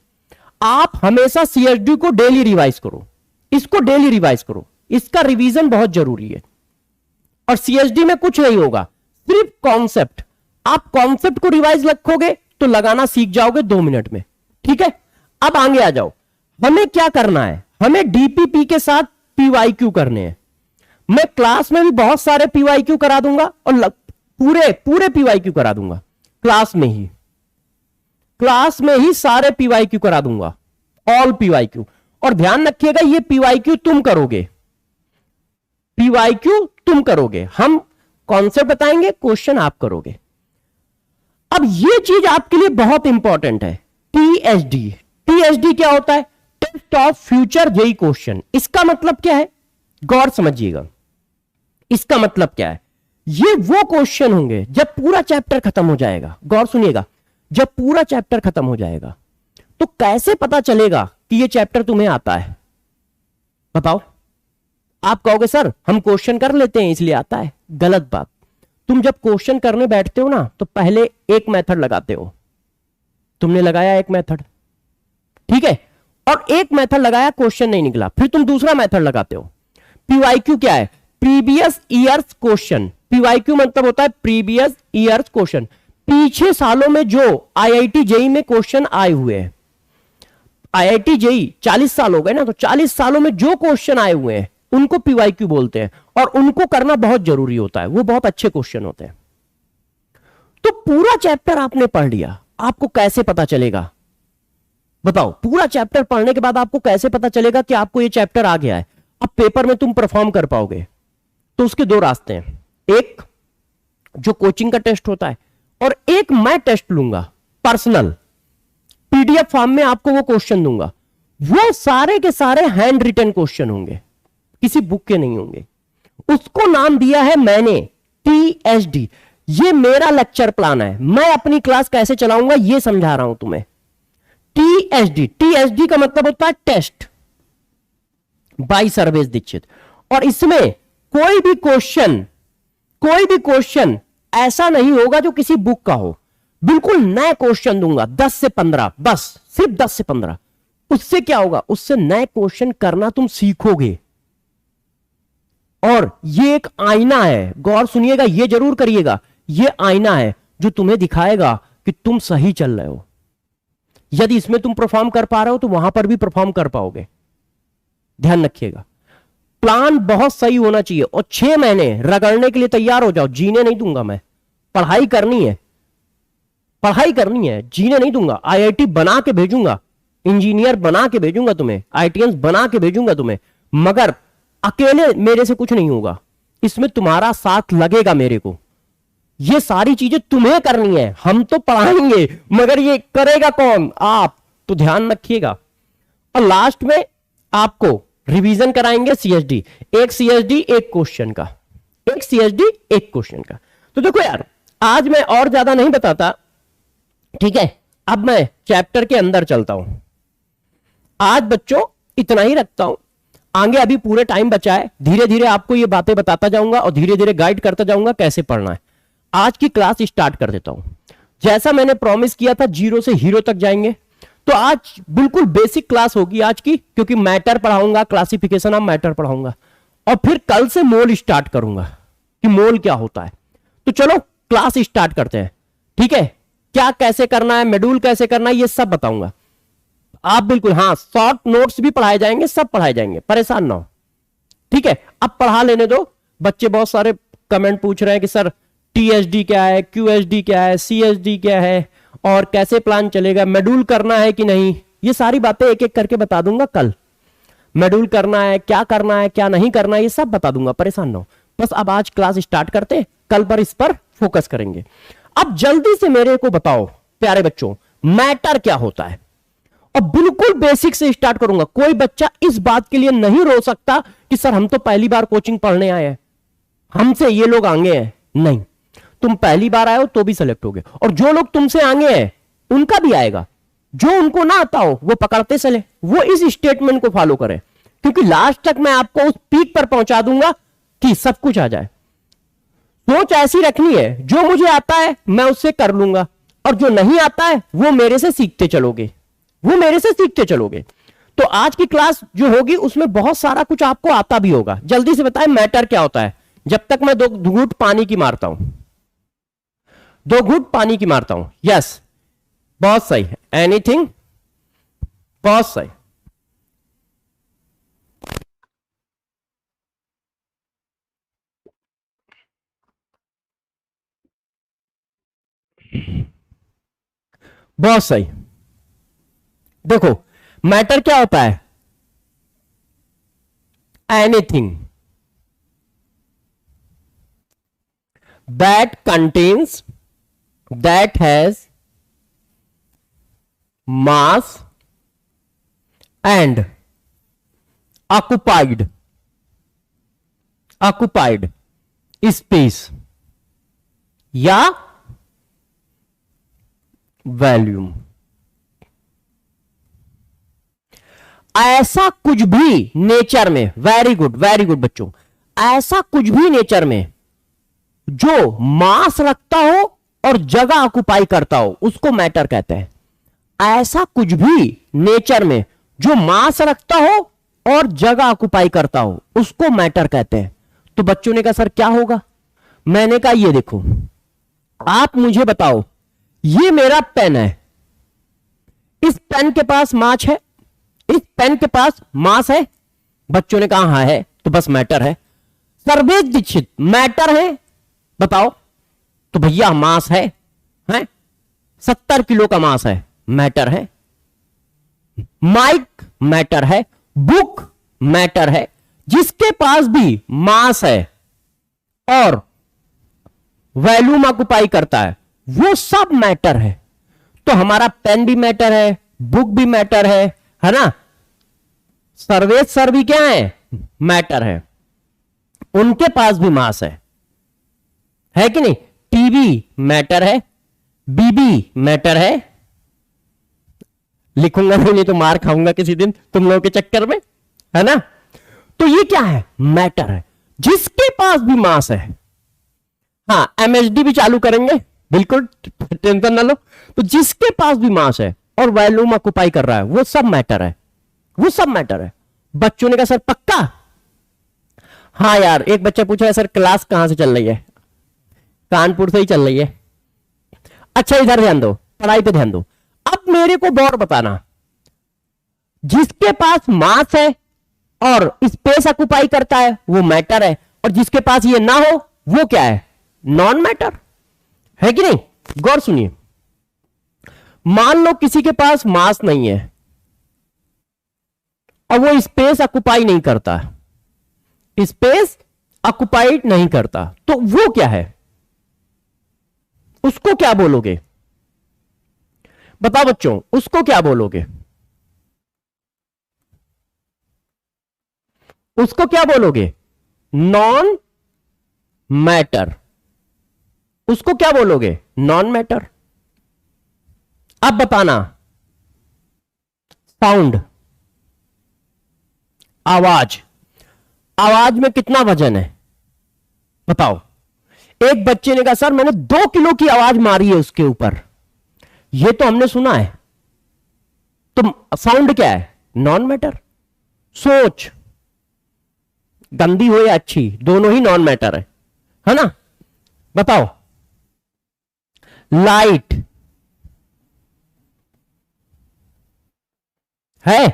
आप हमेशा सीएसडी को डेली रिवाइज करो, इसको डेली रिवाइज करो, इसका रिवीजन बहुत जरूरी है। और सीएसडी में कुछ नहीं होगा, सिर्फ कॉन्सेप्ट। आप कॉन्सेप्ट को रिवाइज रखोगे तो लगाना सीख जाओगे 2 मिनट में, ठीक है। अब आगे आ जाओ, हमें क्या करना है, हमें डीपीपी के साथ पीवाईक्यू करने हैं। मैं क्लास में भी बहुत सारे पीवाईक्यू करा दूंगा और पूरे पीवाईक्यू करा दूंगा, क्लास में ही सारे पीवाईक्यू करा दूंगा, ऑल पीवाईक्यू। और ध्यान रखिएगा ये पीवाईक्यू तुम करोगे, पीवाईक्यू तुम करोगे, हम कॉन्सेप्ट बताएंगे, क्वेश्चन आप करोगे। अब ये चीज आपके लिए बहुत इंपॉर्टेंट है, टीएसडी। टीएसडी क्या होता है, test of future JE question. इसका मतलब क्या है, गौर समझिएगा, इसका मतलब क्या है, ये वो क्वेश्चन होंगे जब पूरा चैप्टर खत्म हो जाएगा। गौर सुनिएगा, जब पूरा चैप्टर खत्म हो जाएगा तो कैसे पता चलेगा कि ये चैप्टर तुम्हें आता है, बताओ। आप कहोगे सर हम क्वेश्चन कर लेते हैं इसलिए आता है, गलत बात। तुम जब क्वेश्चन करने बैठते हो ना तो पहले एक मेथड लगाते हो। तुमने लगाया एक मेथड, ठीक है, और एक मेथड लगाया, क्वेश्चन नहीं निकला, फिर तुम दूसरा मेथड लगाते हो। पीवाईक्यू क्या है? Previous years question. पीवाईक्यू मतलब होता है प्रीवियस ईयर्स क्वेश्चन, पीछे सालों में जो आईआईटी जेई में क्वेश्चन आए हुए हैं। आईआईटी जेई 40 साल हो गए ना, तो 40 सालों में जो क्वेश्चन आए हुए हैं उनको पीवाईक्यू बोलते हैं, और उनको करना बहुत जरूरी होता है, वो बहुत अच्छे क्वेश्चन होते हैं। तो पूरा चैप्टर आपने पढ़ लिया, आपको कैसे पता चलेगा? बताओ, पूरा चैप्टर पढ़ने के बाद आपको कैसे पता चलेगा कि आपको ये चैप्टर आ गया है? अब पेपर में तुम परफॉर्म कर पाओगे? तो उसके दो रास्ते हैं, एक जो कोचिंग का टेस्ट होता है, और एक मैं टेस्ट लूंगा पर्सनल, पीडीएफ फॉर्म में आपको वो क्वेश्चन दूंगा। वो सारे के सारे हैंड रिटन क्वेश्चन होंगे, किसी बुक के नहीं होंगे। उसको नाम दिया है मैंने टीएसडी। ये मेरा लेक्चर प्लान है, मैं अपनी क्लास कैसे चलाऊंगा ये समझा रहा हूं तुम्हें। टीएसडी, टीएसडी का मतलब होता है टेस्ट बाय सर्वेश दीक्षित। और इसमें कोई भी क्वेश्चन ऐसा नहीं होगा जो किसी बुक का हो, बिल्कुल नए क्वेश्चन दूंगा, 10 से 15, बस सिर्फ 10 से 15। उससे क्या होगा? उससे नए क्वेश्चन करना तुम सीखोगे। और ये एक आईना है, गौर सुनिएगा, ये जरूर करिएगा, ये आईना है जो तुम्हें दिखाएगा कि तुम सही चल रहे हो। यदि इसमें तुम परफॉर्म कर पा रहे हो तो वहां पर भी परफॉर्म कर पाओगे, ध्यान रखिएगा। प्लान बहुत सही होना चाहिए, और 6 महीने रगड़ने के लिए तैयार हो जाओ। जीने नहीं दूंगा मैं, पढ़ाई करनी है, पढ़ाई करनी है, जीने नहीं दूंगा। आईआईटी बना के भेजूंगा, इंजीनियर बना के भेजूंगा तुम्हें, आईटीएस बना के भेजूंगा तुम्हें, मगर अकेले मेरे से कुछ नहीं होगा, इसमें तुम्हारा साथ लगेगा मेरे को। ये सारी चीजें तुम्हें करनी है, हम तो पढ़ाएंगे मगर ये करेगा कौन? आप। तो ध्यान रखिएगा। और लास्ट में आपको रिवीजन कराएंगे सीएसडी, एक सीएसडी एक क्वेश्चन का, एक सीएसडी एक क्वेश्चन का। तो देखो यार, आज मैं और ज्यादा नहीं बताता, ठीक है? अब मैं चैप्टर के अंदर चलता हूं। आज बच्चों इतना ही रखता हूं, आगे अभी पूरे टाइम बचा है, धीरे धीरे आपको ये बातें बताता जाऊंगा और धीरे धीरे गाइड करता जाऊंगा कैसे पढ़ना है। आज की क्लास स्टार्ट कर देता हूं। जैसा मैंने प्रॉमिस किया था, 0 से हीरो तक जाएंगे, तो आज बिल्कुल बेसिक क्लास होगी आज की, क्योंकि मैटर पढ़ाऊंगा, क्लासिफिकेशन ऑफ मैटर पढ़ाऊंगा, और फिर कल से मोल स्टार्ट करूंगा कि मोल क्या होता है। तो चलो क्लास स्टार्ट करते हैं, ठीक है? क्या कैसे करना है, मेड्यूल कैसे करना है, ये सब बताऊंगा। आप बिल्कुल, हाँ, शॉर्ट नोट्स भी पढ़ाए जाएंगे, सब पढ़ाए जाएंगे, परेशान ना हो, ठीक है? अब पढ़ा लेने दो। बच्चे बहुत सारे कमेंट पूछ रहे हैं कि सर टीएसडी क्या है, क्यूएसडी क्या है, सीएसडी क्या है, और कैसे प्लान चलेगा, मेड्यूल करना है कि नहीं। ये सारी बातें एक एक करके बता दूंगा कल। मेड्यूल करना है, क्या नहीं करना है, ये सब बता दूंगा, परेशान ना हो। बस अब आज क्लास स्टार्ट करते, कल पर इस पर फोकस करेंगे। अब जल्दी से मेरे को बताओ प्यारे बच्चों, मैटर क्या होता है? और बिल्कुल बेसिक से स्टार्ट करूंगा। कोई बच्चा इस बात के लिए नहीं रो सकता कि सर हम तो पहली बार कोचिंग पढ़ने आए हैं, हमसे ये लोग आगे हैं। नहीं, तुम पहली बार आए हो तो भी सेलेक्ट होगे, और जो लोग तुमसे आगे हैं उनका भी आएगा। जो उनको ना आता हो वो पकड़ते चले, वो इस स्टेटमेंट को फॉलो करें, क्योंकि लास्ट तक मैं आपको उस पीक पर पहुंचा दूंगा कि सब कुछ आ जाए। सोच ऐसी रखनी है, जो मुझे आता है मैं उससे कर लूंगा, और जो नहीं आता है वो मेरे से सीखते चलोगे, वो मेरे से सीखते चलोगे। तो आज की क्लास जो होगी उसमें बहुत सारा कुछ आपको आता भी होगा। जल्दी से बताएं मैटर क्या होता है, जब तक मैं 2 घूंट पानी की मारता हूं, 2 घूंट पानी की मारता हूं। यस, बहुत सही है, एनीथिंग, बहुत सही। बहुत सही। देखो मैटर क्या होता है? Anything that contains, that has mass and occupied space या वॉल्यूम। ऐसा कुछ भी नेचर में, वेरी गुड बच्चों, ऐसा कुछ भी नेचर में जो मास रखता हो और जगह ऑक्युपाई करता हो उसको मैटर कहते हैं। ऐसा कुछ भी नेचर में जो मास रखता हो और जगह ऑक्युपाई करता हो उसको मैटर कहते हैं। तो बच्चों ने कहा सर क्या होगा? मैंने कहा ये देखो, आप मुझे बताओ, ये मेरा पेन है, इस पेन के पास मास है, इस पेन के पास मास है? बच्चों ने कहा हाँ है, तो बस मैटर है। सर्वेश दीक्षित मैटर है? बताओ। तो भैया मास है, 70 किलो का मास है, मैटर है। माइक मैटर है, बुक मैटर है। जिसके पास भी मास है और वॉल्यूम ऑक्युपाई करता है वो सब मैटर है। तो हमारा पेन भी मैटर है, बुक भी मैटर है ना? सर्वेश सर भी क्या है? मैटर है, उनके पास भी मास है कि नहीं? टीवी मैटर है, बीबी मैटर है। लिखूंगा नहीं तो मार खाऊंगा किसी दिन तुम लोगों के चक्कर में, है ना? तो ये क्या है? मैटर है, जिसके पास भी मास है। हाँ, एमएचडी भी चालू करेंगे, बिल्कुल टेंशन ना लो। तो जिसके पास भी मास है और वॉल्यूम ऑक्युपाई कर रहा है वो सब मैटर है, वो सब मैटर है। बच्चों ने कहा सर पक्का? हाँ यार, एक बच्चा पूछा है सर क्लास कहां से चल रही है? कानपुर से ही चल रही है। अच्छा इधर ध्यान दो, पढ़ाई पे ध्यान दो। अब मेरे को और बताना, जिसके पास मास है और स्पेस ऑक्युपाई करता है वो मैटर है, और जिसके पास ये ना हो वो क्या है? नॉन मैटर है कि नहीं? गौर सुनिए, मान लो किसी के पास मास नहीं है और वो स्पेस ऑक्युपाई नहीं करता, स्पेस ऑक्युपाइड नहीं करता, तो वो क्या है? उसको क्या बोलोगे? बताओ बच्चों, उसको क्या बोलोगे? उसको क्या बोलोगे? Non matter. उसको क्या बोलोगे? Non matter. अब बताना, साउंड, आवाज, आवाज में कितना वजन है? बताओ। एक बच्चे ने कहा सर मैंने 2 किलो की आवाज मारी है उसके ऊपर, ये तो हमने सुना है। तो साउंड क्या है? Non matter. सोच, गंदी हो या अच्छी, दोनों ही नॉन मैटर है ना? बताओ। लाइट है,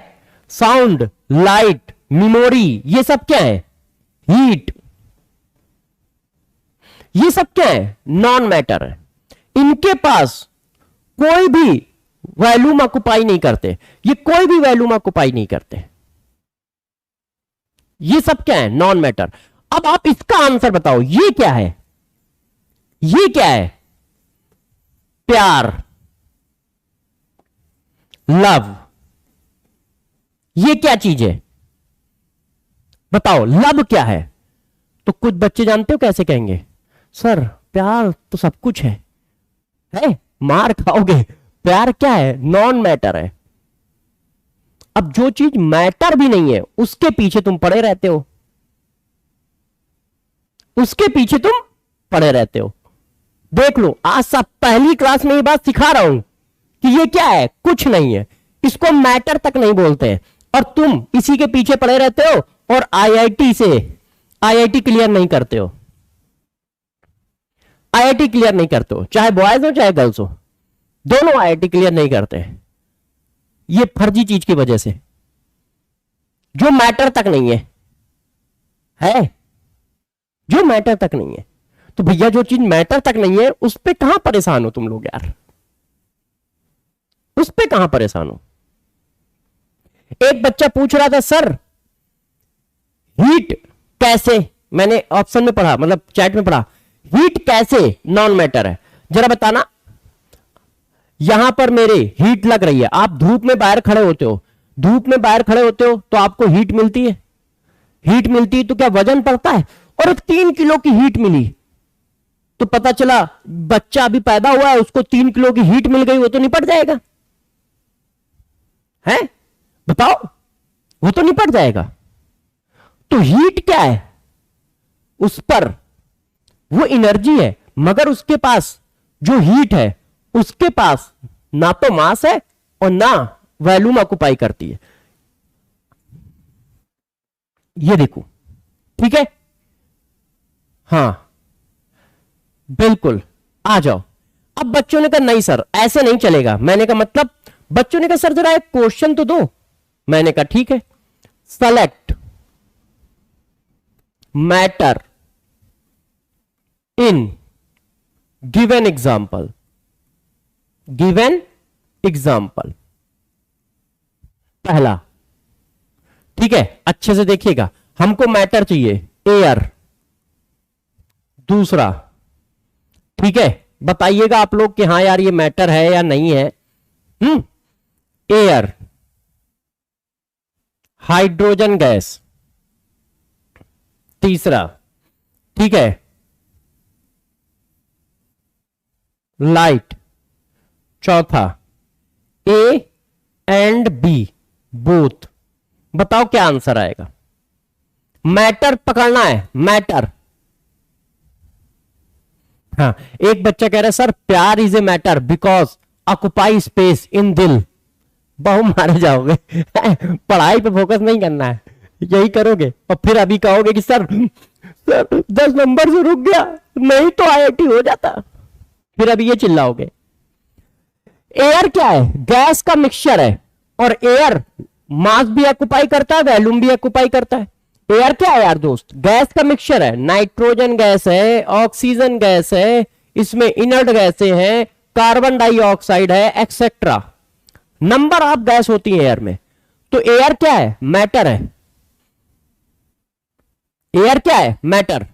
साउंड, लाइट, मेमोरी, ये सब क्या है? हीट, ये सब क्या है? नॉन मैटर है। इनके पास कोई भी वॉल्यूम ऑक्युपाई नहीं करते, ये कोई भी वॉल्यूम ऑक्युपाई नहीं करते, ये सब क्या है? Non matter. अब आप इसका आंसर बताओ, ये क्या है? ये क्या है? प्यार, लव, ये क्या चीज है? बताओ, लव क्या है? तो कुछ बच्चे जानते हो कैसे कहेंगे, सर प्यार तो सब कुछ है? मार खाओगे। प्यार क्या है? नॉन मैटर है। अब जो चीज मैटर भी नहीं है उसके पीछे तुम पड़े रहते हो, उसके पीछे तुम पड़े रहते हो। देख लो, आज सब पहली क्लास में ये बात सिखा रहा हूं कि ये क्या है? कुछ नहीं है, इसको मैटर तक नहीं बोलते, और तुम इसी के पीछे पड़े रहते हो और आईआईटी क्लियर नहीं करते हो। आईआईटी क्लियर नहीं करते हो, चाहे बॉयज हो चाहे गर्ल्स हो, दोनों आईआईटी क्लियर नहीं करते, ये फर्जी चीज की वजह से, जो मैटर तक नहीं है जो मैटर तक नहीं है। तो भैया जो चीज मैटर तक नहीं है उस पे कहां परेशान हो तुम लोग यार? उस पे कहां परेशान हो? एक बच्चा पूछ रहा था सर हीट कैसे, मैंने ऑप्शन में पढ़ा, मतलब चैट में पढ़ा, हीट कैसे नॉन मैटर है? जरा बताना। यहां पर मेरे हीट लग रही है, आप धूप में बाहर खड़े होते हो, धूप में बाहर खड़े होते हो तो आपको हीट मिलती है, हीट मिलती है तो क्या वजन पड़ता है? और 3 किलो की हीट मिली तो पता चला बच्चा अभी पैदा हुआ है, उसको 3 किलो की हीट मिल गई, वो तो निपट जाएगा है? बताओ, वो तो निपट जाएगा। तो हीट क्या है? उस पर वो एनर्जी है, मगर उसके पास जो हीट है उसके पास ना तो मास है और ना वॉल्यूम ऑक्युपाई करती है। ये देखो, ठीक है, हां बिल्कुल, आ जाओ। अब बच्चों ने कहा नहीं सर ऐसे नहीं चलेगा। मैंने कहा मतलब? बच्चों ने कहा सर जरा एक क्वेश्चन तो दो। मैंने कहा ठीक है, select matter in given example, given example पहला, ठीक है, अच्छे से देखिएगा, हमको मैटर चाहिए एयर। दूसरा, ठीक है, बताइएगा आप लोग कि हाँ यार ये मैटर है या नहीं है। एयर, हाइड्रोजन गैस, तीसरा, ठीक है, लाइट, चौथा ए एंड बी बोथ। बताओ क्या आंसर आएगा? मैटर पकड़ना है, मैटर। हाँ, एक बच्चा कह रहा है सर प्यार is a matter because occupy space in दिल। बहु मारे जाओगे पढ़ाई पे फोकस नहीं करना है, यही करोगे और फिर अभी कहोगे कि सर 10 नंबर से रुक गया, नहीं तो आईआईटी हो जाता, फिर अभी ये चिल्लाओगे। एयर क्या है? गैस का मिक्सचर है, और एयर मास भी ऑक्युपाई करता है, वॉल्यूम भी ऑक्युपाई करता है। एयर क्या है यार दोस्त? गैस का मिक्सचर है, नाइट्रोजन गैस है, ऑक्सीजन गैस है, इसमें इनर्ट गैसें हैं, कार्बन डाइऑक्साइड है, एक्सेट्रा, नंबर ऑफ गैस होती है एयर में। तो एयर क्या है? मैटर है। एयर क्या है? मैटर।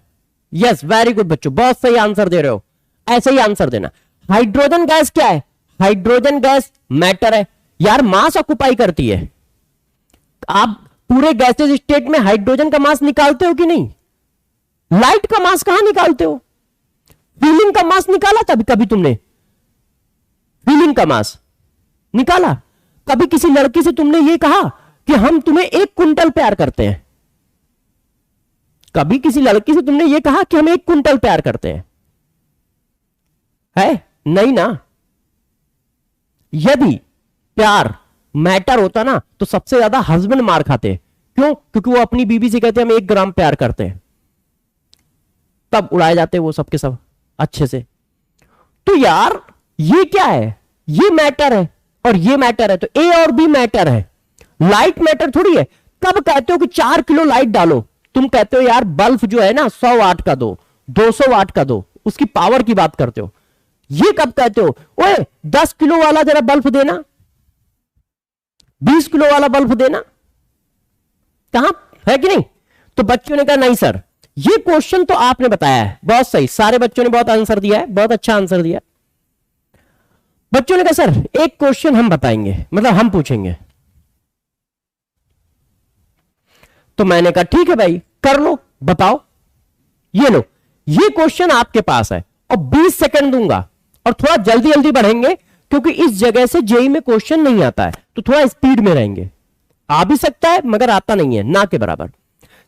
यस, वेरी गुड बच्चों, बहुत सही आंसर दे रहे हो, ऐसे ही आंसर देना। हाइड्रोजन गैस क्या है? हाइड्रोजन गैस मैटर है यार, मास ऑक्युपाई करती है। आप पूरे गैसेज स्टेट में हाइड्रोजन का मास निकालते हो कि नहीं? लाइट का मास कहां निकालते हो? हीलिंग का मास निकाला था कभी तुमने? हीलिंग का मास निकाला? कभी किसी लड़की से तुमने ये कहा कि हम तुम्हें 1 क्विंटल प्यार करते हैं? कभी किसी लड़की से तुमने ये कहा कि हम 1 क्विंटल प्यार करते हैं? है नहीं ना। यदि प्यार मैटर होता ना तो सबसे ज्यादा हस्बैंड मार खाते। क्यों? क्योंकि वो अपनी बीवी से कहते हैं हम 1 ग्राम प्यार करते हैं, तब उड़ाए जाते वो सबके सब अच्छे से। तो यार ये क्या है? ये मैटर है और ये मैटर है, तो ए और बी मैटर है, लाइट मैटर थोड़ी है। कब कहते हो कि 4 किलो लाइट डालो? तुम कहते हो यार बल्ब जो है ना 100 वाट का दो, 200 वाट का दो, उसकी पावर की बात करते हो। ये कब कहते हो ओए 10 किलो वाला जरा बल्ब देना, 20 किलो वाला बल्ब देना? कहां है कि नहीं? तो बच्चों ने कहा नहीं सर, ये क्वेश्चन तो आपने बताया है, बहुत सही, सारे बच्चों ने बहुत आंसर दिया है, बहुत अच्छा आंसर दिया। बच्चों ने कहा सर एक क्वेश्चन हम बताएंगे, मतलब हम पूछेंगे। तो मैंने कहा ठीक है भाई कर लो, बताओ। ये लो, ये क्वेश्चन आपके पास है और 20 सेकंड दूंगा, और थोड़ा जल्दी जल्दी बढ़ेंगे क्योंकि इस जगह से जेई में क्वेश्चन नहीं आता है, तो थोड़ा स्पीड में रहेंगे। आ भी सकता है मगर आता नहीं है, ना के बराबर।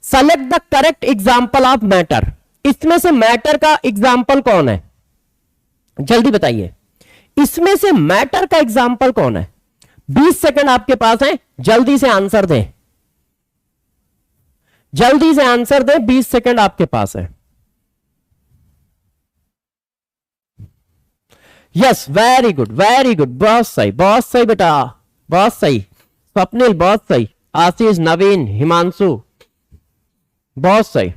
Select the correct example of matter. इसमें से मैटर का एग्जाम्पल कौन है? जल्दी बताइए, इसमें से मैटर का एग्जाम्पल कौन है? 20 सेकंड आपके पास है, जल्दी से आंसर दें, जल्दी से आंसर दें, 20 सेकंड आपके पास है। Yes, very good very good, बहुत सही बेटा, बहुत सही। स्वप्निल बहुत सही, आशीष, नवीन, हिमांशु बहुत सही,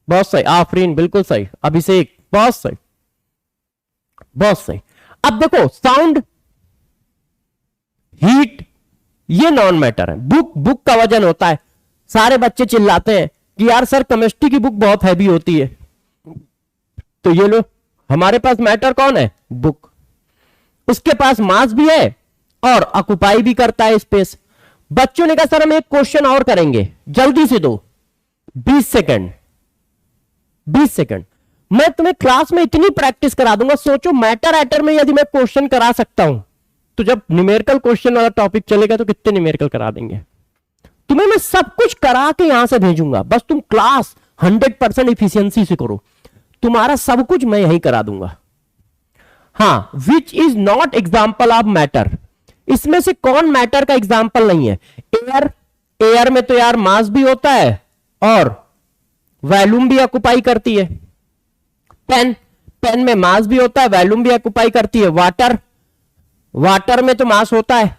बहुत सही, आफरीन बिल्कुल सही, अभिषेक बहुत सही, बहुत सही। अब देखो साउंड, हीट, ये नॉन मैटर है। बुक का वजन होता है। सारे बच्चे चिल्लाते हैं कि यार सर केमिस्ट्री की बुक बहुत हैवी होती है, तो ये लो हमारे पास मैटर कौन है? बुक। उसके पास मास भी है और ऑक्युपाई भी करता है स्पेस। बच्चों ने कहा सर हम एक क्वेश्चन और करेंगे, जल्दी से दो, 20 सेकंड, 20 सेकंड। मैं तुम्हें क्लास में इतनी प्रैक्टिस करा दूंगा, सोचो मैटर एटर में यदि मैं क्वेश्चन करा सकता हूं, तो जब न्यूमेरिकल क्वेश्चन वाला टॉपिक चलेगा तो कितने न्यूमेरिकल करा देंगे। तुम्हें मैं सब कुछ करा के यहां से भेजूंगा, बस तुम क्लास 100% इफिशियंसी से करो, तुम्हारा सब कुछ मैं यही करा दूंगा। हाँ, which is not example of matter. इसमें से कौन मैटर का एग्जाम्पल नहीं है? एयर, एयर में तो यार मास भी होता है और वॉल्यूम भी ऑक्युपाई करती है। पेन, पेन में मास भी होता है, वॉल्यूम भी ऑक्युपाई करती है। वाटर, वाटर में तो मास होता है,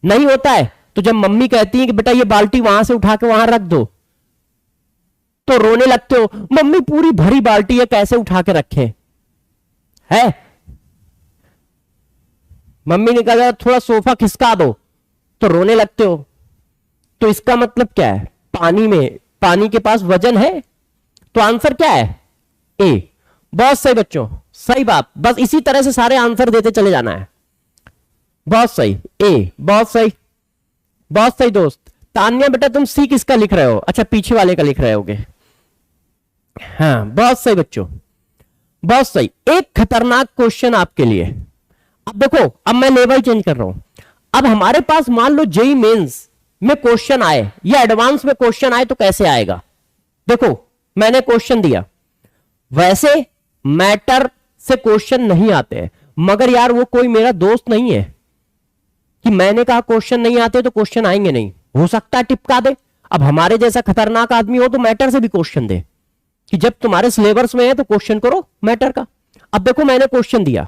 नहीं होता है? तो जब मम्मी कहती है कि बेटा ये बाल्टी वहां से उठा के वहां रख दो, तो रोने लगते हो, मम्मी पूरी भरी बाल्टी है कैसे उठा के रखे है? मम्मी ने कहा थोड़ा सोफा खिसका दो, तो रोने लगते हो। तो इसका मतलब क्या है? पानी में, पानी के पास वजन है। तो आंसर क्या है? ए। बहुत सही बच्चों, सही बात। बस इसी तरह से सारे आंसर देते चले जाना है। बहुत सही, ए। बहुत सही, बहुत सही दोस्त। तान्या बेटा तुम सी किसका लिख रहे हो? अच्छा पीछे वाले का लिख रहे होगे। हाँ बहुत सही बच्चों, बहुत सही। एक खतरनाक क्वेश्चन आपके लिए। अब देखो, अब मैं लेवल चेंज कर रहा हूं। अब हमारे पास मान लो जेई मेंस में क्वेश्चन आए या एडवांस में क्वेश्चन आए तो कैसे आएगा? देखो मैंने क्वेश्चन दिया, वैसे मैटर से क्वेश्चन नहीं आते हैं, मगर यार वो कोई मेरा दोस्त नहीं है कि मैंने कहा क्वेश्चन नहीं आते तो क्वेश्चन आएंगे नहीं। हो सकता है टिपका दे। अब हमारे जैसा खतरनाक आदमी हो तो मैटर से भी क्वेश्चन दे कि जब तुम्हारे सिलेबस में है तो क्वेश्चन करो मैटर का। अब देखो मैंने क्वेश्चन दिया,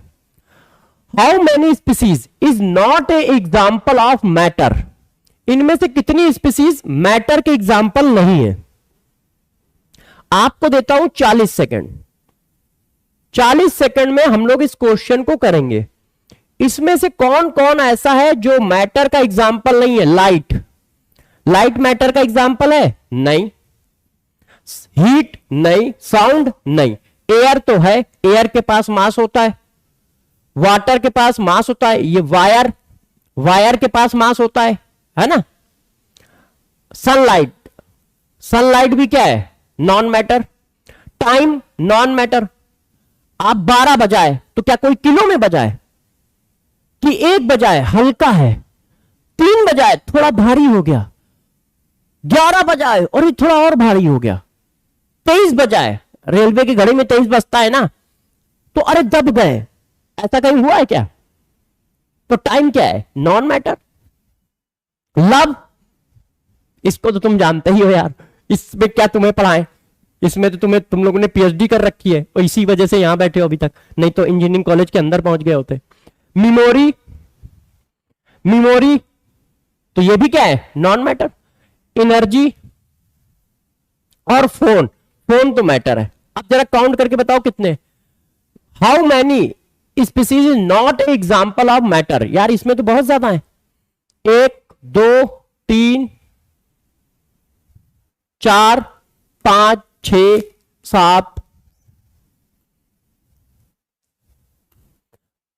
how many species is not a example of matter? इनमें से कितनी स्पीसीज मैटर के एग्जाम्पल नहीं है? आपको देता हूं 40 सेकंड। 40 सेकंड में हम लोग इस क्वेश्चन को करेंगे। इसमें से कौन कौन ऐसा है जो मैटर का एग्जाम्पल नहीं है? लाइट, लाइट मैटर का एग्जाम्पल है? नहीं। हीट नहीं, साउंड नहीं। एयर तो है, एयर के पास मास होता है। वाटर के पास मास होता है। ये वायर, वायर के पास मास होता है ना? सनलाइट, सनलाइट भी क्या है? Non matter. Time non matter. आप 12 बजाए तो क्या कोई किलो में बजाए? कि 1 बजाए हल्का है, 3 बजाए थोड़ा भारी हो गया, 11 बजाए और ये थोड़ा और भारी हो गया, 23 बजाए, रेलवे की घड़ी में 23 बजता है ना, तो अरे दब गए। ऐसा कहीं हुआ है क्या? तो टाइम क्या है? Non matter. लव, इसको तो तुम जानते ही हो यार, इसमें क्या तुम्हें पढ़ाएं? इसमें तो तुम लोगों ने पीएचडी कर रखी है और इसी वजह से यहां बैठे हो अभी तक, नहीं तो इंजीनियरिंग कॉलेज के अंदर पहुंच गए होते। मेमोरी, मेमोरी तो ये भी क्या है? Non matter. एनर्जी और फोन, फोन तो मैटर है। अब जरा काउंट करके बताओ कितने? How many species is not a example of matter? यार इसमें तो बहुत ज्यादा है। 1 2 3 4 5 6 7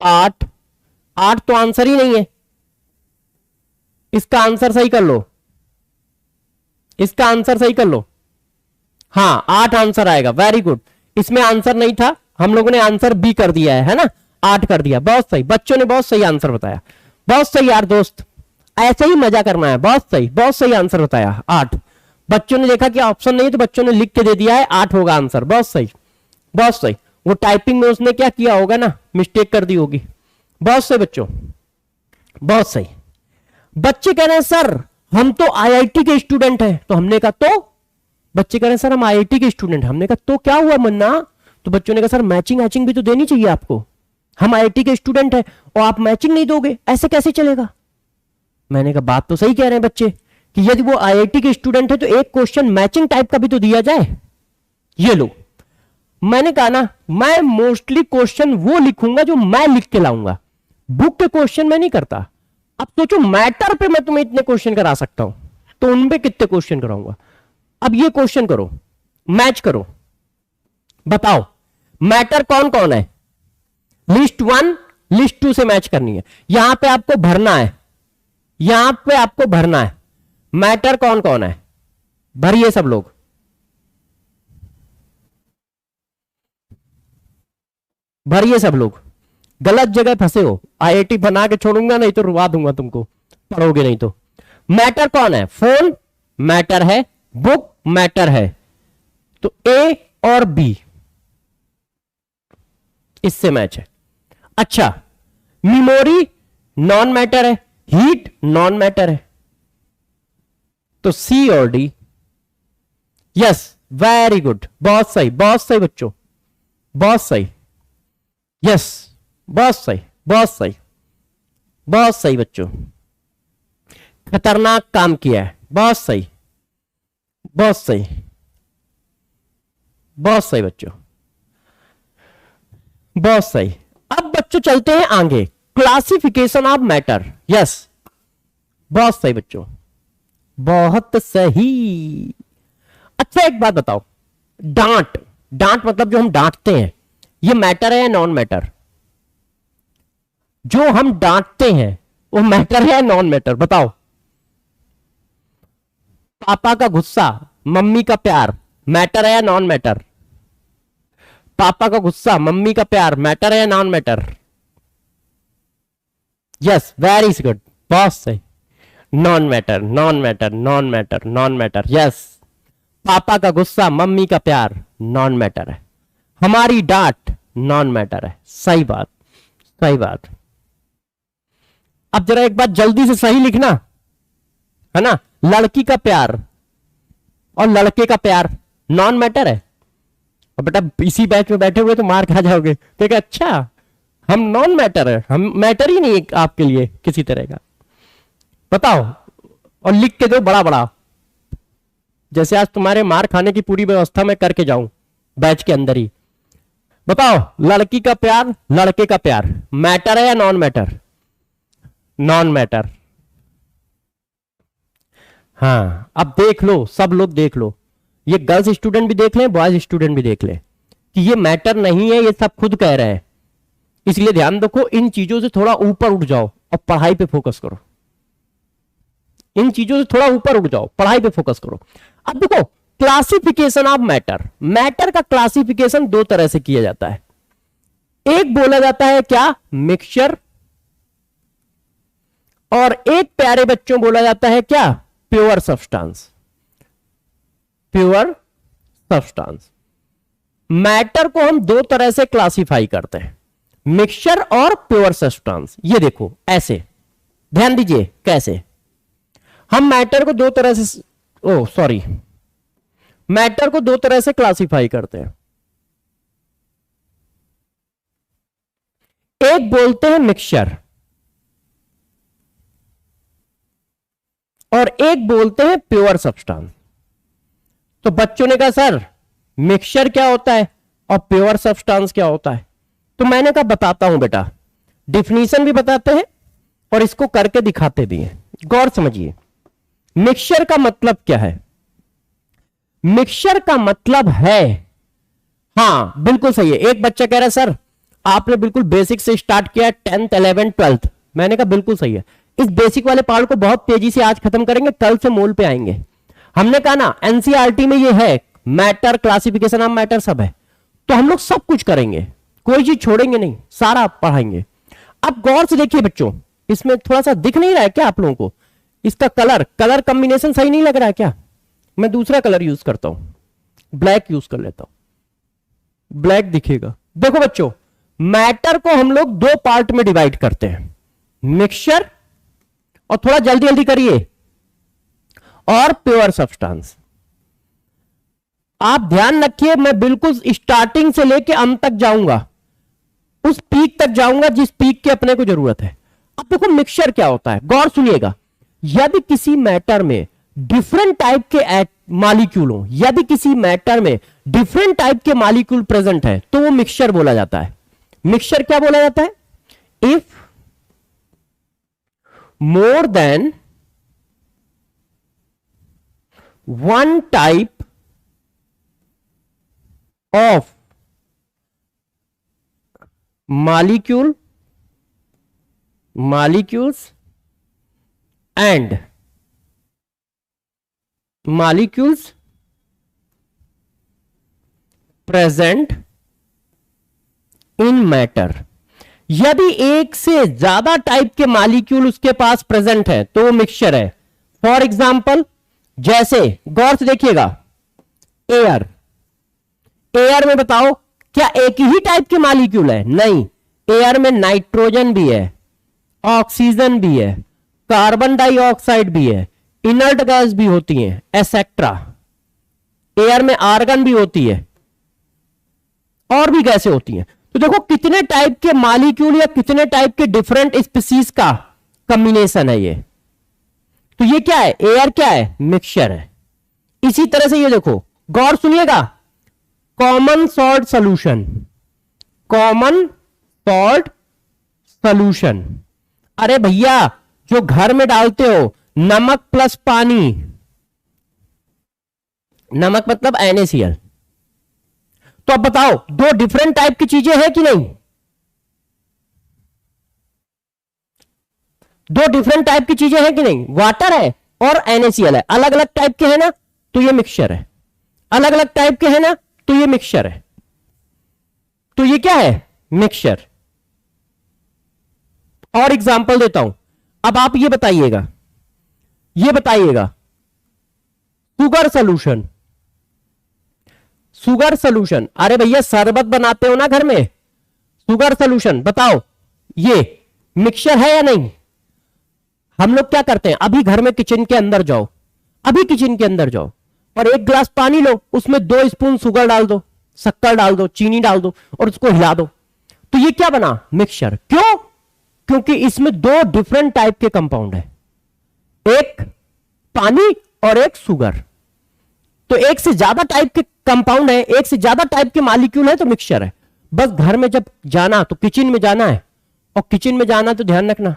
8, 8 तो आंसर ही नहीं है। इसका आंसर सही कर लो, इसका आंसर सही कर लो। हाँ 8 आंसर आएगा, वेरी गुड। इसमें आंसर नहीं था, हम लोगों ने आंसर बी कर दिया है ना? 8 कर दिया, बहुत सही। बच्चों ने बहुत सही आंसर बताया, बहुत सही यार दोस्त, ऐसे ही मजा करना है। बहुत सही, बहुत सही आंसर बताया। 8 बच्चों ने देखा कि ऑप्शन नहीं है तो बच्चों ने लिख के दे दिया है 8 होगा आंसर। बहुत सही, बहुत सही। वो टाइपिंग में उसने क्या किया होगा ना, मिस्टेक कर दी होगी। बहुत सही बच्चों, बहुत सही। बच्चे कह रहे हैं सर हम तो आईआईटी के स्टूडेंट हैं। तो हमने कहा तो? बच्चे कह रहे हैं सर हम आईआईटी के स्टूडेंट। हमने कहा तो क्या हुआ मन्ना? तो बच्चों ने कहा सर मैचिंग मैचिंग भी तो देनी चाहिए आपको, हम आईआईटी के स्टूडेंट हैं और आप मैचिंग नहीं दोगे, ऐसे कैसे चलेगा? मैंने कहा बात तो सही कह रहे हैं बच्चे कि यदि वो आईआईटी के स्टूडेंट है तो एक क्वेश्चन मैचिंग टाइप का भी तो दिया जाए। ये लो, मैंने कहा ना मैं मोस्टली क्वेश्चन वो लिखूंगा जो मैं लिख के लाऊंगा, बुक के क्वेश्चन मैं नहीं करता। अब सोचो मैटर पे मैं तुम्हें इतने क्वेश्चन करा सकता हूं तो उन पे कितने क्वेश्चन कराऊंगा। अब ये क्वेश्चन करो, मैच करो, बताओ मैटर कौन कौन है? लिस्ट 1 लिस्ट 2 से मैच करनी है। यहां पे आपको भरना है, यहां पे आपको भरना है मैटर कौन कौन है। भरिए सब लोग। भरिए सब लोग, गलत जगह फंसे हो। आईआईटी बना के छोड़ूंगा नहीं तो रुवा दूंगा तुमको, पढ़ोगे नहीं तो। मैटर कौन है? फोन मैटर है, बुक मैटर है, तो ए और बी इससे मैच है। अच्छा मेमोरी नॉन मैटर है, हीट नॉन मैटर है, तो सी और डी। यस, वेरी गुड, बहुत सही, बहुत सही बच्चों, बहुत सही। यस, बहुत सही, बहुत सही, बहुत सही बच्चों, खतरनाक काम किया है, बहुत सही, बहुत सही, बहुत सही बच्चों, बहुत सही। अब बच्चों चलते हैं आगे, क्लासिफिकेशन ऑफ मैटर। यस, बहुत सही बच्चों, बहुत सही। अच्छा एक बात बताओ, डांट, डांट मतलब जो हम डांटते हैं, ये मैटर है या नॉन मैटर? जो हम डांटते हैं वो मैटर है या नॉन मैटर, बताओ। पापा का गुस्सा, मम्मी का प्यार, मैटर है या नॉन मैटर? पापा का गुस्सा, मम्मी का प्यार, मैटर है या non matter? Yes, very good, बहुत सही, non matter, non matter, non matter, non matter. Yes, पापा का गुस्सा, मम्मी का प्यार नॉन मैटर है, हमारी डांट नॉन मैटर है। सही बात, सही बात। अब जरा एक बात जल्दी से सही लिखना, है ना। लड़की का प्यार और लड़के का प्यार नॉन मैटर है। और बेटा इसी बैच में बैठे हुए तो मार खा जाओगे, तो अच्छा हम नॉन मैटर है, हम मैटर ही नहीं है आपके लिए किसी तरह का, बताओ। और लिख के दो बड़ा बड़ा, जैसे आज तुम्हारे मार खाने की पूरी व्यवस्था मैं करके जाऊं बैच के अंदर ही। बताओ, लड़की का प्यार, लड़के का प्यार मैटर है या नॉन मैटर? Non matter. हाँ, अब देख लो, सब लोग देख लो, ये गर्ल्स स्टूडेंट भी देख लें, बॉयज स्टूडेंट भी देख लें कि ये मैटर नहीं है, ये सब खुद कह रहे हैं। इसलिए ध्यान रखो, इन चीजों से थोड़ा ऊपर उठ जाओ और पढ़ाई पे फोकस करो। इन चीजों से थोड़ा ऊपर उठ जाओ, पढ़ाई पे फोकस करो। अब देखो, क्लासिफिकेशन ऑफ मैटर, मैटर का क्लासिफिकेशन दो तरह से किया जाता है। एक बोला जाता है क्या, मिक्सचर, और एक प्यारे बच्चों बोला जाता है क्या, pure substance. Pure substance. Matter को हम दो तरह से क्लासिफाई करते हैं, मिक्सचर और प्योर सब्सटेंस। ये देखो ऐसे, ध्यान दीजिए कैसे हम मैटर को दो तरह से, ओ सॉरी, मैटर को दो तरह से क्लासिफाई करते हैं। एक बोलते हैं मिक्सचर और एक बोलते हैं प्योर सब्सटेंस। तो बच्चों ने कहा सर मिक्सचर क्या होता है और प्योर सब्सटेंस क्या होता है? तो मैंने कहा बताता हूं बेटा, डिफिनीशन भी बताते हैं और इसको करके दिखाते भी हैं। गौर समझिए, मिक्सचर का मतलब क्या है? मिक्सचर का मतलब है, हां बिल्कुल सही है। एक बच्चा कह रहा है सर आपने बिल्कुल बेसिक से स्टार्ट किया, 10th 11th 12th। मैंने कहा बिल्कुल सही है, इस बेसिक वाले पार्ट को बहुत तेजी से आज खत्म करेंगे, कल से मोल पे आएंगे। हमने कहा ना एनसीईआरटी में ये है, मैटर, क्लासिफिकेशन ऑफ मैटर सब है, तो हम लोग सब कुछ करेंगे, कोई चीज छोड़ेंगे नहीं, सारा पढ़ाएंगे। अब गौर से देखिए बच्चों, इसमें थोड़ा सा दिख नहीं रहा है क्या आप लोगों को? इसका कलर, कलर कॉम्बिनेशन सही नहीं लग रहा है क्या? मैं दूसरा कलर यूज करता हूं, ब्लैक यूज कर लेता हूं, ब्लैक दिखेगा। देखो बच्चों, मैटर को हम लोग दो पार्ट में डिवाइड करते हैं, मिक्सचर, और थोड़ा जल्दी जल्दी करिए, और प्योर सब्सटेंस। आप ध्यान रखिए, मैं बिल्कुल स्टार्टिंग से लेके अंत तक जाऊंगा, उस पीक तक जाऊंगा जिस पीक की अपने को जरूरत है। अब देखो मिक्सचर क्या होता है, गौर सुनिएगा। यदि किसी मैटर में डिफरेंट टाइप के मॉलिक्यूल हो, यदि किसी मैटर में डिफरेंट टाइप के मॉलिक्यूल प्रेजेंट है, तो वो मिक्सचर बोला जाता है। मिक्सचर क्या बोला जाता है? If more than one type of molecules and molecules present in matter। यदि एक से ज्यादा टाइप के मॉलिक्यूल उसके पास प्रेजेंट है तो वो मिक्सचर है। फॉर एग्जाम्पल, जैसे गौर से देखिएगा, एयर, एयर में बताओ क्या एक ही टाइप के मॉलिक्यूल है? नहीं, एयर में नाइट्रोजन भी है, ऑक्सीजन भी है, कार्बन डाइऑक्साइड भी है, इनर्ट गैस भी होती है, एसेट्रा। एयर में आर्गन भी होती है, और भी गैसें होती हैं। तो देखो कितने टाइप के मॉलिक्यूल या कितने टाइप के डिफरेंट स्पीसीज का कॉम्बिनेशन है ये। तो ये क्या है, एयर क्या है, मिक्सचर है। इसी तरह से ये देखो, गौर सुनिएगा, common salt solution, common salt solution. अरे भैया जो घर में डालते हो नमक प्लस पानी, नमक मतलब NaCl। तो अब बताओ दो डिफरेंट टाइप की चीजें हैं कि नहीं, दो डिफरेंट टाइप की चीजें हैं कि नहीं, वाटर है और NaCl है, अलग अलग टाइप के हैं ना, तो ये मिक्सचर है। अलग अलग टाइप के हैं ना, तो ये मिक्सचर है। तो ये क्या है, मिक्सचर। और एग्जांपल देता हूं, अब आप ये बताइएगा, शुगर सॉल्यूशन, शुगर सॉल्यूशन। अरे भैया शरबत बनाते हो ना घर में, शुगर सॉल्यूशन, बताओ ये मिक्सचर है या नहीं। हम लोग क्या करते हैं, अभी घर में किचन के अंदर जाओ, अभी किचन के अंदर जाओ और एक गिलास पानी लो, उसमें 2 स्पून शुगर डाल दो, शक्कर डाल दो, चीनी डाल दो और उसको हिला दो, तो ये क्या बना, मिक्सचर। क्यों, क्योंकि इसमें 2 डिफरेंट टाइप के कंपाउंड है, एक पानी और एक शुगर। तो एक से ज्यादा टाइप के कंपाउंड है, एक से ज्यादा टाइप के मॉलिक्यूल है, तो मिक्सचर है। बस घर में जब जाना तो किचन में जाना है, और किचन में जाना तो ध्यान रखना,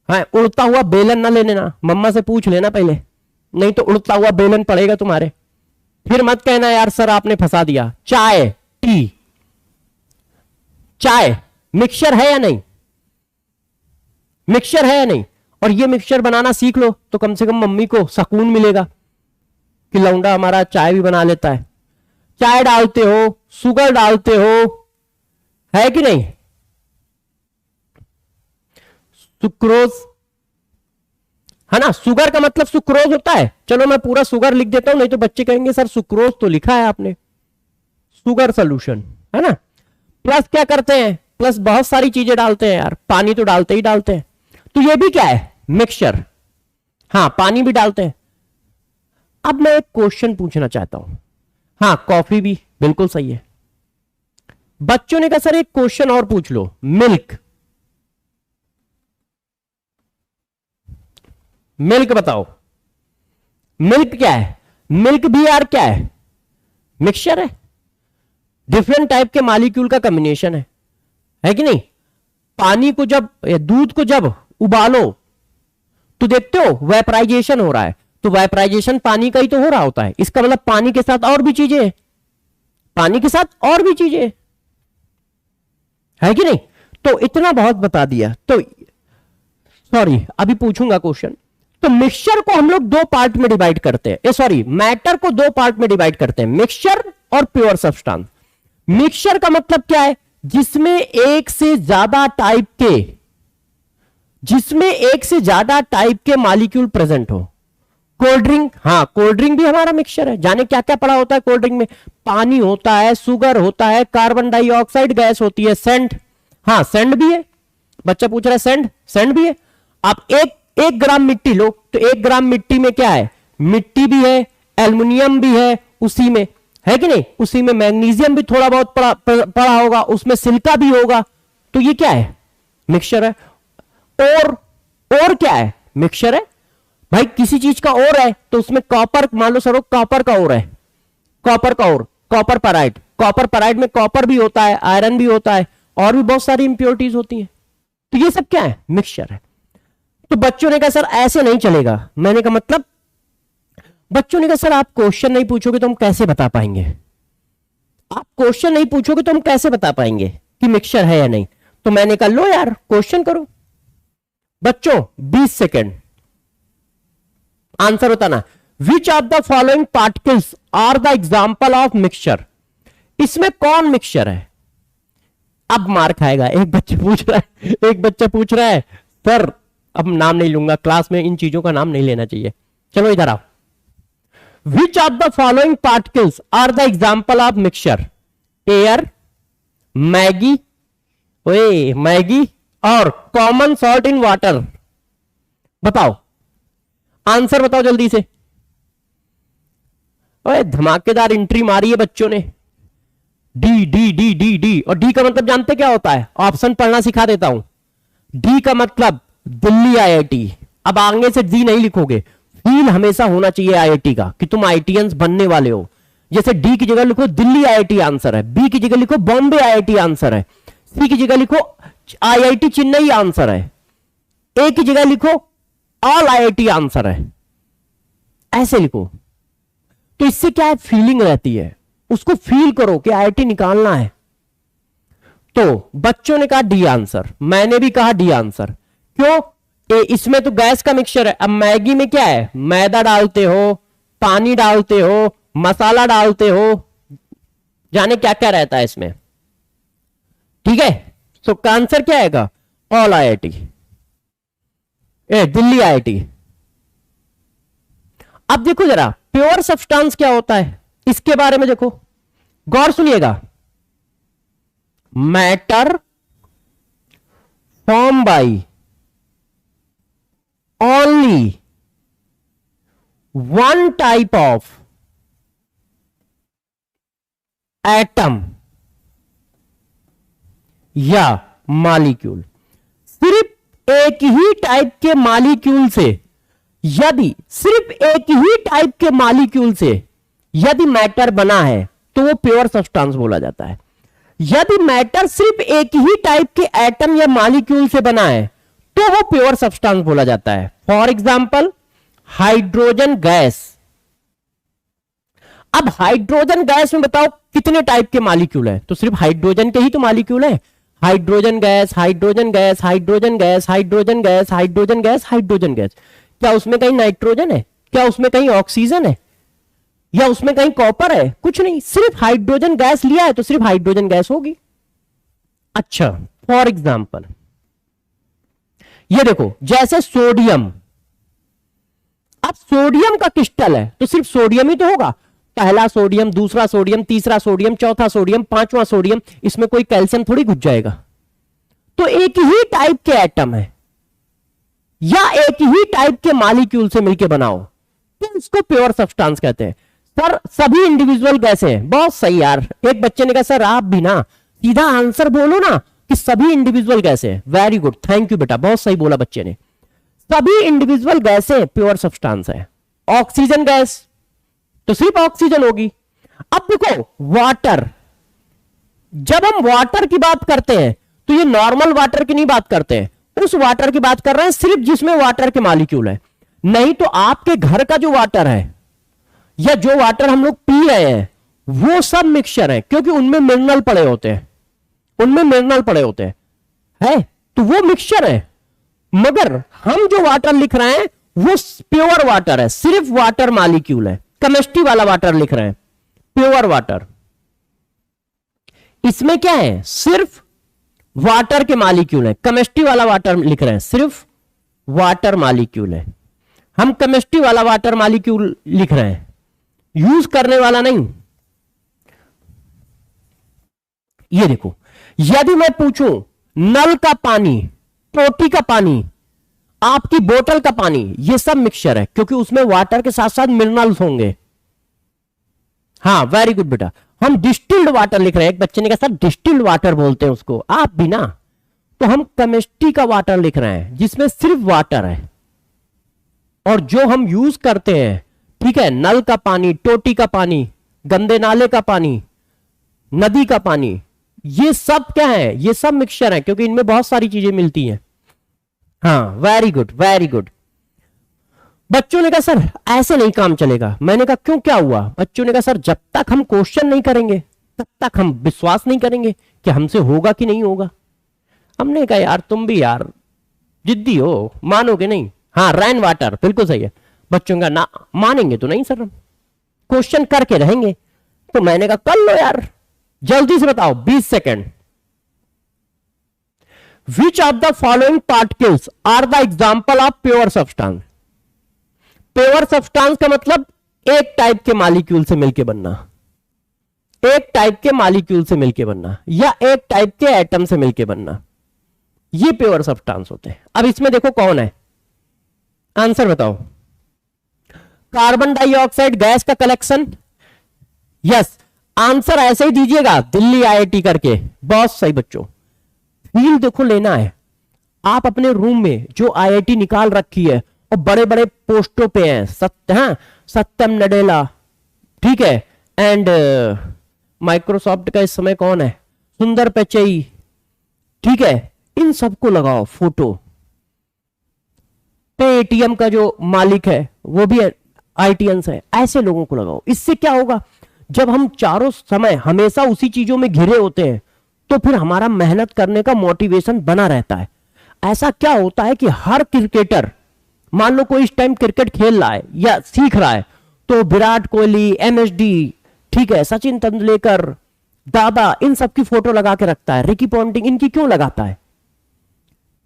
हाँ उड़ता हुआ बेलन ना ले लेना, मम्मा से पूछ लेना पहले, नहीं तो उड़ता हुआ बेलन पड़ेगा तुम्हारे। फिर मत कहना यार सर आपने फंसा दिया। चाय, टी, चाय मिक्सचर है या नहीं, मिक्सचर है या नहीं। और ये मिक्सचर बनाना सीख लो तो कम से कम मम्मी को सुकून मिलेगा कि लौंडा हमारा चाय भी बना लेता है। चाय डालते हो, शुगर डालते हो, है कि नहीं, सुक्रोज है ना, शुगर का मतलब सुक्रोज होता है। चलो मैं पूरा शुगर लिख देता हूं, नहीं तो बच्चे कहेंगे सर सुक्रोज तो लिखा है आपने, शुगर सॉल्यूशन है ना। प्लस क्या करते हैं, प्लस बहुत सारी चीजें डालते हैं यार, पानी तो डालते ही डालते हैं, तो ये भी क्या है, मिक्सचर। हाँ पानी भी डालते हैं। अब मैं एक क्वेश्चन पूछना चाहता हूं, हाँ कॉफी भी बिल्कुल सही है। बच्चों ने कहा सर एक क्वेश्चन और पूछ लो, मिल्क, मिल्क बताओ, मिल्क क्या है, मिल्क भी यार क्या है, मिक्सचर है, डिफरेंट टाइप के मॉलिक्यूल का कॉम्बिनेशन है कि नहीं। पानी को जब या दूध को जब उबालो तो देखते हो वेपराइजेशन हो रहा है, तो वेपराइजेशन पानी का ही तो हो रहा होता है, इसका मतलब पानी के साथ और भी चीजें, पानी के साथ और भी चीजें है कि नहीं। तो इतना बहुत बता दिया, तो सॉरी अभी पूछूंगा क्वेश्चन। तो मिक्सचर को हम लोग 2 पार्ट में डिवाइड करते हैं, सॉरी मैटर को 2 पार्ट में डिवाइड करते हैं, मिक्सचर और प्योर सब्सटेंस। मिक्सचर का मतलब क्या है, जिसमें एक से ज्यादा टाइप के, जिसमें एक से ज्यादा टाइप के मॉलिक्यूल प्रेजेंट हो। कोल्ड ड्रिंक, हाँ कोल्ड ड्रिंक भी हमारा मिक्सचर है। जाने क्या क्या पड़ा होता है कोल्ड ड्रिंक में, पानी होता है, शुगर होता है, कार्बन डाइऑक्साइड गैस होती है, सेंट, हाँ सेंट भी है। बच्चा पूछ रहा है सेंट, सेंट भी है। आप एक ग्राम मिट्टी लो तो 1 ग्राम मिट्टी में क्या है, मिट्टी भी है, एल्युमिनियम भी है उसी में, है कि नहीं, उसी में मैग्नीशियम भी थोड़ा बहुत पड़ा होगा, उसमें सिलिका भी होगा, तो ये क्या है, मिक्सचर है। और क्या है, मिक्सचर है भाई। किसी चीज का और है तो उसमें कॉपर, मान लो सर कॉपर का और है, कॉपर का और, कॉपर पैराइड, कॉपर पैराइड में कॉपर भी होता है, आयरन भी होता है, और भी बहुत सारी इंप्योरिटीज होती हैं, तो ये सब क्या है, मिक्सचर है। तो बच्चों ने कहा सर ऐसे नहीं चलेगा। मैंने कहा मतलब, बच्चों ने कहा सर आप क्वेश्चन नहीं पूछोगे तो हम कैसे बता पाएंगे, आप क्वेश्चन नहीं पूछोगे तो हम कैसे बता पाएंगे कि मिक्सचर है या नहीं। तो मैंने कहा लो यार क्वेश्चन करो। बच्चों 20 सेकेंड आंसर बताना, which of the following particles are the example of mixture. इसमें कौन मिक्सचर है। अब मार खाएगा। एक बच्चा पूछ रहा है सर, अब नाम नहीं लूंगा, क्लास में इन चीजों का नाम नहीं लेना चाहिए। चलो इधर आओ। Which of the following particles are the example of mixture. Air, Maggi, ओए मैगी और कॉमन सॉल्ट इन वाटर। बताओ आंसर बताओ जल्दी से। ओए धमाकेदार एंट्री मारी है बच्चों ने। D D D D D. और डी का मतलब जानते क्या होता है? ऑप्शन पढ़ना सिखा देता हूं। डी का मतलब दिल्ली आईआईटी। अब आगे से डी नहीं लिखोगे, फील हमेशा होना चाहिए आईआईटी का कि तुम आईआईटीएंस बनने वाले हो। जैसे डी की जगह लिखो दिल्ली आईआईटी आंसर है, बी की जगह लिखो बॉम्बे आईआईटी आंसर है, सी की जगह लिखो आईआईटी चेन्नई आंसर है, ए की जगह लिखो ऑल आईआईटी आंसर है। ऐसे लिखो तो इससे क्या है, फीलिंग रहती है, उसको फील करो कि आईआईटी निकालना है। तो बच्चों ने कहा डी आंसर, मैंने भी कहा डी आंसर। क्यों? इसमें तो गैस का मिक्सचर है। अब मैगी में क्या है? मैदा डालते हो, पानी डालते हो, मसाला डालते हो, जाने क्या क्या रहता है इसमें। ठीक है, तो आंसर क्या आएगा? All IIT, Delhi IIT. अब देखो जरा प्योर सब्सटेंस क्या होता है, इसके बारे में देखो, गौर सुनिएगा। Matter form by only one type of atom या मॉलिक्यूल। सिर्फ एक ही टाइप के मॉलिक्यूल से, यदि सिर्फ एक ही टाइप के मॉलिक्यूल से यदि मैटर बना है तो वो प्योर सब्सटेंस बोला जाता है। यदि मैटर सिर्फ एक ही टाइप के एटम या मॉलिक्यूल से बना है तो वो प्योर सब्सटेंस बोला जाता है। For example hydrogen gas. अब हाइड्रोजन गैस में बताओ कितने टाइप के मॉलिक्यूल है? तो सिर्फ हाइड्रोजन के ही तो मॉलिक्यूल है। Hydrogen gas, hydrogen gas, hydrogen gas, hydrogen gas, hydrogen gas, hydrogen gas. क्या उसमें कहीं नाइट्रोजन है? क्या उसमें कहीं ऑक्सीजन है? या उसमें कहीं कॉपर है? कुछ नहीं, सिर्फ हाइड्रोजन गैस लिया है तो सिर्फ हाइड्रोजन गैस होगी। अच्छा, फॉर एग्जाम्पल ये देखो, जैसे सोडियम। अब सोडियम का क्रिस्टल है तो सिर्फ सोडियम ही तो होगा। पहला सोडियम, दूसरा सोडियम, तीसरा सोडियम, चौथा सोडियम, पांचवा सोडियम, इसमें कोई कैल्शियम थोड़ी घुस जाएगा। तो एक ही टाइप के एटम है या एक ही टाइप के मॉलिक्यूल से मिलकर बनाओ तो इसको प्योर सब्सटेंस कहते हैं। सर सभी इंडिविजुअल गैसें हैं। बहुत सही यार, एक बच्चे ने कहा सर आप भी ना सीधा आंसर बोलो ना कि सभी इंडिविजुअल गैसें हैं। वेरी गुड, थैंक यू बेटा, बहुत सही बोला बच्चे ने। सभी इंडिविजुअल गैसें प्योर सब्सटेंस है। ऑक्सीजन गैस तो सिर्फ ऑक्सीजन होगी। अब देखो वाटर, जब हम वाटर की बात करते हैं तो ये नॉर्मल वाटर की नहीं बात करते हैं, उस वाटर की बात कर रहे हैं सिर्फ जिसमें वाटर के मॉलिक्यूल है। नहीं तो आपके घर का जो वाटर है या जो वाटर हम लोग पी रहे हैं वो सब मिक्सचर है, क्योंकि उनमें मिनरल पड़े होते हैं, उनमें मिनरल पड़े होते हैं, है तो वो मिक्सचर है। मगर हम जो वाटर लिख रहे हैं वो प्योर वाटर है, सिर्फ वाटर मॉलिक्यूल है। केमिस्ट्री वाला वाटर लिख रहे हैं, प्योर वाटर। इसमें क्या है? सिर्फ वाटर के मॉलिक्यूल है। केमिस्ट्री वाला वाटर लिख रहे हैं, सिर्फ वाटर मॉलिक्यूल है। हम केमिस्ट्री वाला वाटर मॉलिक्यूल लिख रहे हैं, यूज करने वाला नहीं। ये देखो, यदि मैं पूछूं नल का पानी, टोटी का पानी, आपकी बोतल का पानी, ये सब मिक्सचर है, क्योंकि उसमें वाटर के साथ साथ मिनरल्स होंगे। हाँ वेरी गुड बेटा, हम डिस्टिल्ड वाटर लिख रहे हैं। एक बच्चे ने कहा सर डिस्टिल्ड वाटर बोलते हैं उसको, आप भी ना। तो हम केमिस्ट्री का वाटर लिख रहे हैं जिसमें सिर्फ वाटर है। और जो हम यूज करते हैं, ठीक है, नल का पानी, टोटी का पानी, गंदे नाले का पानी, नदी का पानी, ये सब क्या है? ये सब मिक्सचर है, क्योंकि इनमें बहुत सारी चीजें मिलती हैं। हाँ वेरी गुड वेरी गुड। बच्चों ने कहा सर ऐसे नहीं काम चलेगा। मैंने कहा क्यों, क्या हुआ? बच्चों ने कहा सर जब तक हम क्वेश्चन नहीं करेंगे तब तक हम विश्वास नहीं करेंगे कि हमसे होगा कि नहीं होगा। हमने कहा यार तुम भी यार जिद्दी हो, मानोगे नहीं। हाँ रेन वाटर बिल्कुल सही है। बच्चों का ना मानेंगे तो नहीं सर, हम क्वेश्चन करके रहेंगे। तो मैंने कहा कर लो यार, जल्दी से बताओ, 20 second. Which of the following particles are the example of pure substance? Pure substance का मतलब एक टाइप के मॉलिक्यूल से मिलके बनना, एक टाइप के मॉलिक्यूल से मिलके बनना, या एक टाइप के एटम से मिलके बनना। ये प्योर सब्सटेंस होते हैं। अब इसमें देखो कौन है, आंसर बताओ। कार्बन डाइऑक्साइड गैस का कलेक्शन, यस, आंसर ऐसे ही दीजिएगा दिल्ली आईआईटी करके, बहुत सही बच्चों। फील देखो लेना है, आप अपने रूम में जो आईआईटी निकाल रखी है और बड़े बड़े पोस्टों पे हैं, सत्यम नडेला, ठीक है, एंड माइक्रोसॉफ्ट का इस समय कौन है, सुंदर पिचई, ठीक है, इन सबको लगाओ फोटो। पेटीएम का जो मालिक है वो भी आईटीएंस है, ऐसे लोगों को लगाओ। इससे क्या होगा, जब हम चारों समय हमेशा उसी चीजों में घिरे होते हैं तो फिर हमारा मेहनत करने का मोटिवेशन बना रहता है। ऐसा क्या होता है कि हर क्रिकेटर, मान लो कोई इस टाइम क्रिकेट खेल रहा है या सीख रहा है, तो विराट कोहली, एमएसडी, ठीक है, सचिन तेंदुलकर, दादा, इन सब की फोटो लगा के रखता है। रिकी पॉन्टिंग, इनकी क्यों लगाता है,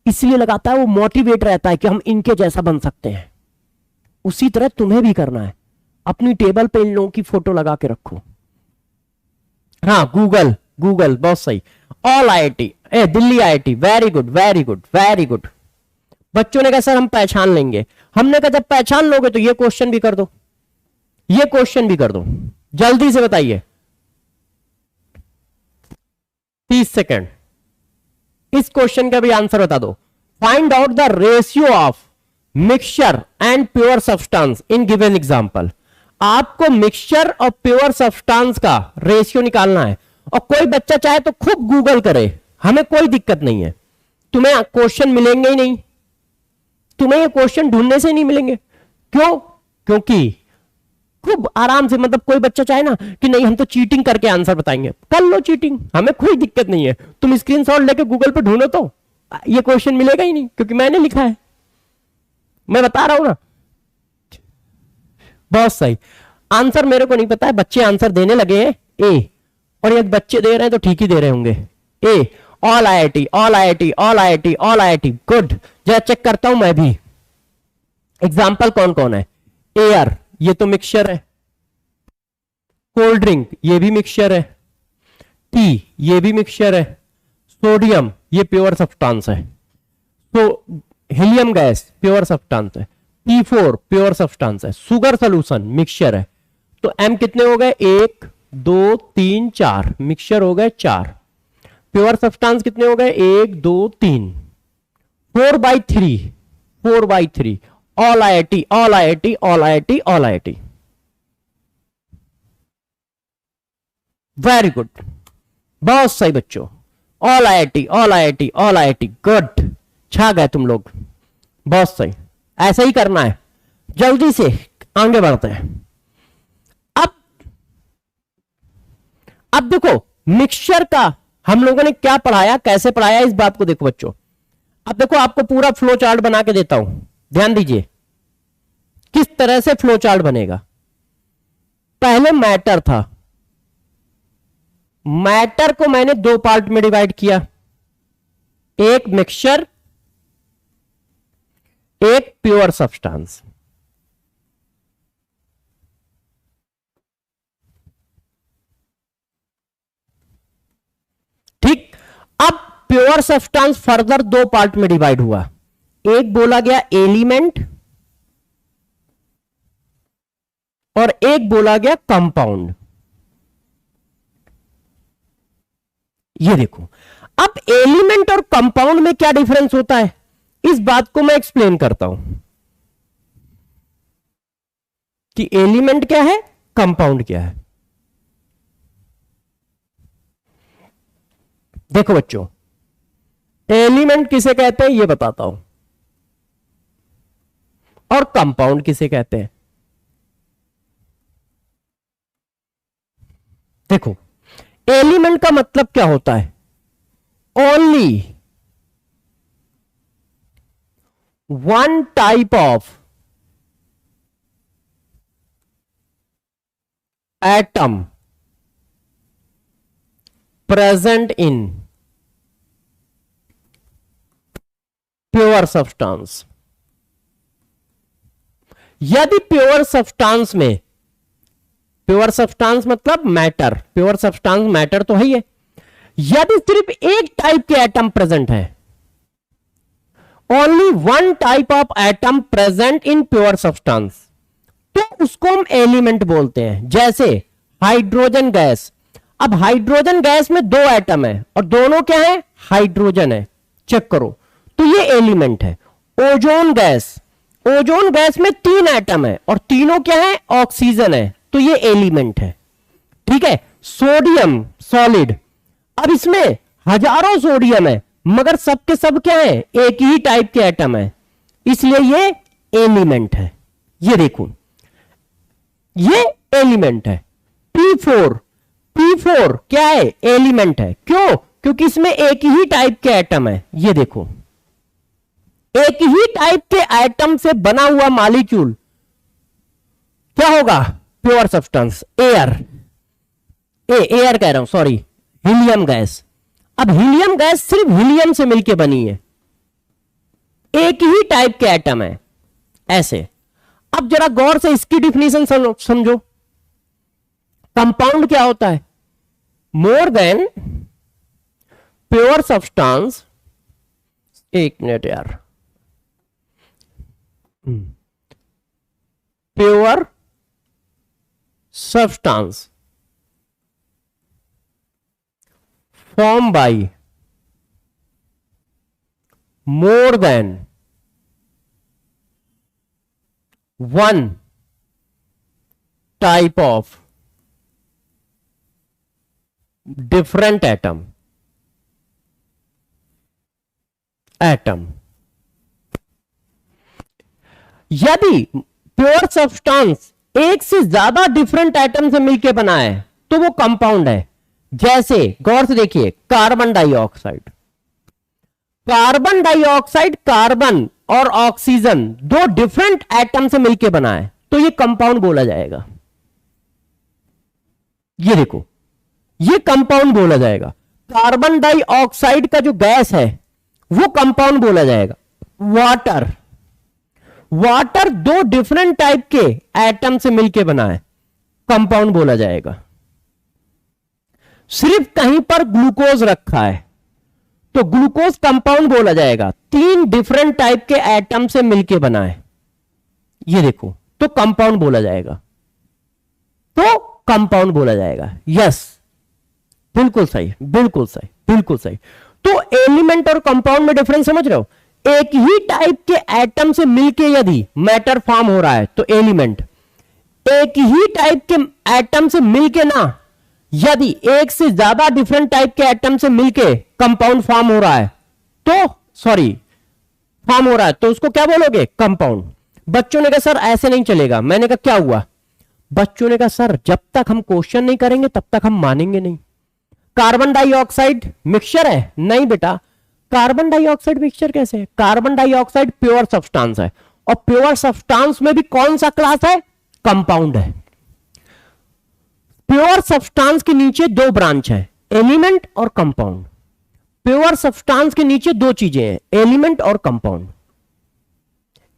इसलिए लगाता है वो मोटिवेट रहता है कि हम इनके जैसा बन सकते हैं। उसी तरह तुम्हें भी करना है, अपनी टेबल पे इन लोगों की फोटो लगा के रखो। हाँ, गूगल, गूगल बहुत सही, all IIT, Delhi IIT, very good very good very good. बच्चों ने कहा सर हम पहचान लेंगे, हमने कहा जब पहचान लोगे तो ये क्वेश्चन भी कर दो, ये क्वेश्चन भी कर दो, जल्दी से बताइए, 30 सेकेंड, इस क्वेश्चन का भी आंसर बता दो। Find out the ratio of mixture and pure substance in given example. आपको मिक्सचर और प्योर सब्सटेंस का रेशियो निकालना है, और कोई बच्चा चाहे तो खूब गूगल करे, हमें कोई दिक्कत नहीं है, तुम्हें क्वेश्चन मिलेंगे ही नहीं, तुम्हें ये क्वेश्चन ढूंढने से नहीं मिलेंगे। क्यों? क्योंकि खूब आराम से, मतलब कोई बच्चा चाहे ना कि नहीं हम तो चीटिंग करके आंसर बताएंगे, कर लो चीटिंग, हमें कोई दिक्कत नहीं है, तुम स्क्रीनशॉट लेके गूगल पे ढूंढो तो ये क्वेश्चन मिलेगा ही नहीं, क्योंकि मैंने लिखा है, मैं बता रहा हूं ना। बहुत सही, आंसर मेरे को नहीं पता है, बच्चे आंसर देने लगे हैं ए, और यदि बच्चे दे रहे हैं तो ठीक ही दे रहे होंगे। ए, all IIT, all IIT, all IIT, all IIT, good. जरा चेक करता हूं मैं भी, एग्जाम्पल कौन कौन है। एयर, ये तो मिक्सचर है। कोल्ड ड्रिंक, ये भी मिक्सचर है। टी, ये भी मिक्सचर है। सोडियम, ये प्योर सब्सटेंस है। तो हीलियम गैस प्योर सब्सटेंस है। P4 प्योर सब्सटेंस है। शुगर सोल्यूशन मिक्सचर है। तो M कितने हो गए, 1 2 3 4, मिक्सचर हो गए 4। प्योर सब्सटेंस कितने हो गए, 1 2 3, 4/3, 4/3। All IIT, all IIT, all IIT, all IIT, very good, बहुत सही बच्चों, all IIT, all IIT, all IIT, good, छा गए तुम लोग, बहुत सही। ऐसा ही करना है, जल्दी से आगे बढ़ते हैं। अब देखो मिक्सचर का हम लोगों ने क्या पढ़ाया, कैसे पढ़ाया, इस बात को देखो बच्चों। अब देखो आपको पूरा फ्लो चार्ट बना के देता हूं, ध्यान दीजिए किस तरह से फ्लो चार्ट बनेगा। पहले मैटर था, मैटर को मैंने 2 पार्ट में डिवाइड किया, एक मिक्सचर, एक प्योर सब्सटेंस। ठीक, अब प्योर सब्सटेंस फर्दर 2 पार्ट में डिवाइड हुआ, एक बोला गया एलिमेंट और एक बोला गया कंपाउंड। ये देखो, अब एलिमेंट और कंपाउंड में क्या डिफरेंस होता है, इस बात को मैं एक्सप्लेन करता हूं कि एलिमेंट क्या है, कंपाउंड क्या है। देखो बच्चों, एलिमेंट किसे कहते हैं ये बताता हूं, और कंपाउंड किसे कहते हैं। देखो, एलिमेंट का मतलब क्या होता है, only one type of atom present in pure substance. यदि प्योर सब्सटेंस में, प्योर सब्सटेंस मतलब मैटर, प्योर सब्सटेंस मैटर तो है ही है, यदि सिर्फ एक टाइप के एटम प्रेजेंट है only one type of atom present in pure substance, तो उसको हम एलिमेंट बोलते हैं। जैसे हाइड्रोजन गैस, अब हाइड्रोजन गैस में दो एटम है और दोनों क्या है, हाइड्रोजन है, चेक करो, तो ये एलिमेंट है। ओजोन गैस, ओजोन गैस में तीन एटम है और तीनों क्या है, ऑक्सीजन है, तो ये एलिमेंट है। ठीक है। सोडियम सॉलिड, अब इसमें हजारों सोडियम है मगर सबके सब क्या है, एक ही टाइप के एटम है, इसलिए ये एलिमेंट है। ये देखो ये एलिमेंट है। P4, P4 क्या है, एलिमेंट है। क्यों, क्योंकि इसमें एक ही टाइप के एटम है। ये देखो एक ही टाइप के एटम से बना हुआ मॉलिक्यूल क्या होगा, प्योर सब्सटेंस। एयर, एयर कह रहा हूं, सॉरी, हीलियम गैस। अब हीलियम गैस सिर्फ हीलियम से मिलकर बनी है, एक ही टाइप के एटम है, ऐसे। अब जरा गौर से इसकी डिफिनीशन समझो। कंपाउंड क्या होता है, मोर देन प्योर सब्सटेंस, एक मिनट यार, pure substance formed by more than one type of different atom, यदि प्योर सब्सटेंस एक से ज्यादा डिफरेंट एटम से मिलकर बना है तो वो कंपाउंड है। जैसे गौर से देखिए, carbon dioxide, carbon dioxide carbon और ऑक्सीजन दो डिफरेंट एटम से मिलकर बना है तो ये कंपाउंड बोला जाएगा। ये देखो ये कंपाउंड बोला जाएगा। कार्बन डाइऑक्साइड का जो गैस है वो कंपाउंड बोला जाएगा। वाटर, वाटर दो डिफरेंट टाइप के एटम से मिलकर बना है, कंपाउंड बोला जाएगा। सिर्फ कहीं पर ग्लूकोज रखा है तो ग्लूकोज कंपाउंड बोला जाएगा, तीन डिफरेंट टाइप के एटम से मिलकर बना है, ये देखो, तो कंपाउंड बोला जाएगा, तो कंपाउंड बोला जाएगा। यस, बिल्कुल सही, बिल्कुल सही, बिल्कुल सही। तो एलिमेंट और कंपाउंड में डिफरेंस समझ रहे हो। एक ही टाइप के एटम से मिलके यदि मैटर फॉर्म हो रहा है तो एलिमेंट, एक ही टाइप के एटम से मिलके ना यदि एक से ज्यादा डिफरेंट टाइप के एटम से मिलके कंपाउंड फॉर्म हो रहा है तो, सॉरी, फॉर्म हो रहा है तो उसको क्या बोलोगे, कंपाउंड। बच्चों ने कहा सर ऐसे नहीं चलेगा, मैंने कहा क्या हुआ, बच्चों ने कहा सर जब तक हम क्वेश्चन नहीं करेंगे तब तक हम मानेंगे नहीं। कार्बन डाइऑक्साइड मिक्सचर है, नहीं बेटा, कार्बन डाइऑक्साइड मिक्सचर कैसे है, कार्बन डाइऑक्साइड प्योर सब्सटेंस है और प्योर सब्सटेंस में भी कौन सा क्लास है, कंपाउंड है। प्योर सब्सटेंस के नीचे दो ब्रांच है, एलिमेंट और कंपाउंड। प्योर सब्सटेंस के नीचे दो चीजें हैं, एलिमेंट और कंपाउंड।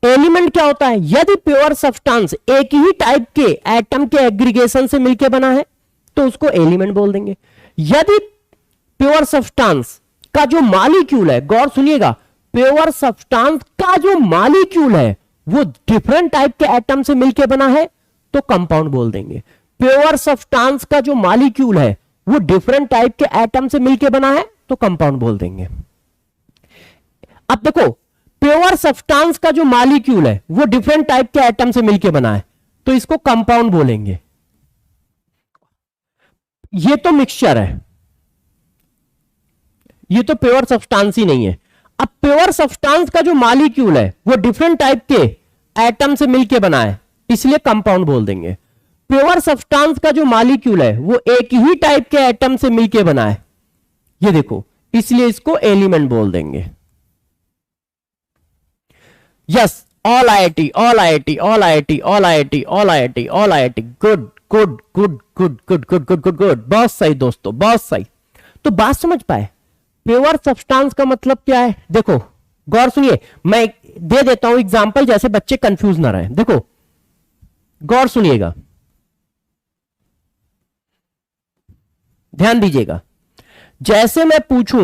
एलिमेंट क्या होता है, यदि प्योर सब्सटेंस एक ही टाइप के एटम के एग्रीगेशन से मिलकर बना है तो उसको एलिमेंट बोल देंगे। यदि प्योर सब्सटेंस का जो मॉलिक्यूल है, गौर सुनिएगा, प्योर सब्सटेंस का जो मॉलिक्यूल है वो डिफरेंट टाइप के एटम से मिलकर बना है तो कंपाउंड बोल देंगे। प्योर सब्सटेंस का जो मॉलिक्यूल है वो डिफरेंट टाइप के एटम से मिलकर बना है तो कंपाउंड बोल देंगे। अब देखो, प्योर सब्सटेंस का जो मॉलिक्यूल है वो डिफरेंट टाइप के एटम से मिलकर बना है तो इसको कंपाउंड बोलेंगे। ये तो मिक्सचर है, ये तो प्योर सब्सटेंस ही नहीं है। अब प्योर सब्सटेंस का जो मॉलिक्यूल है वो डिफरेंट टाइप के एटम से मिलकर बना है इसलिए कंपाउंड बोल देंगे। प्योर सब्सटेंस का जो मॉलिक्यूल है वो एक ही टाइप के एटम से मिलकर बना है, ये देखो, इसलिए इसको एलिमेंट बोल देंगे। Yes, all IIT, all IIT, all IIT, all IIT, all IIT, all IIT, good good good good good good good good good, बहुत सही दोस्तों, बहुत सही। तो बात समझ पाए, प्योर सब्सटेंस का मतलब क्या है। देखो गौर सुनिए, मैं दे देता हूं एग्जांपल, जैसे बच्चे कंफ्यूज ना रहे। देखो गौर सुनिएगा, ध्यान दीजिएगा। जैसे मैं पूछूं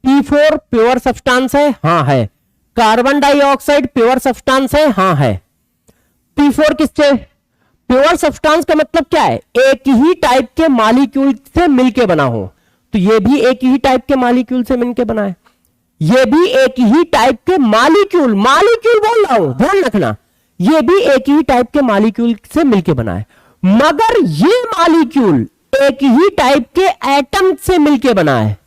P4 प्योर सब्सटेंस है, हां है, कार्बन डाइऑक्साइड प्योर सब्सटेंस है, हाँ है। P4 किससे? प्योर सब्सटेंस का मतलब क्या है? एक ही टाइप के मॉलिक्यूल से मिलके बना हो। तो ये भी एक ही टाइप के मॉलिक्यूल से मिलके बना है, ये भी एक ही टाइप के मॉलिक्यूल, मॉलिक्यूल बोल रहा हूं, ध्यान रखना, ये भी एक ही टाइप के मॉलिक्यूल से मिलके बना है। मगर ये मॉलिक्यूल एक ही टाइप के एटम से मिलके बना है,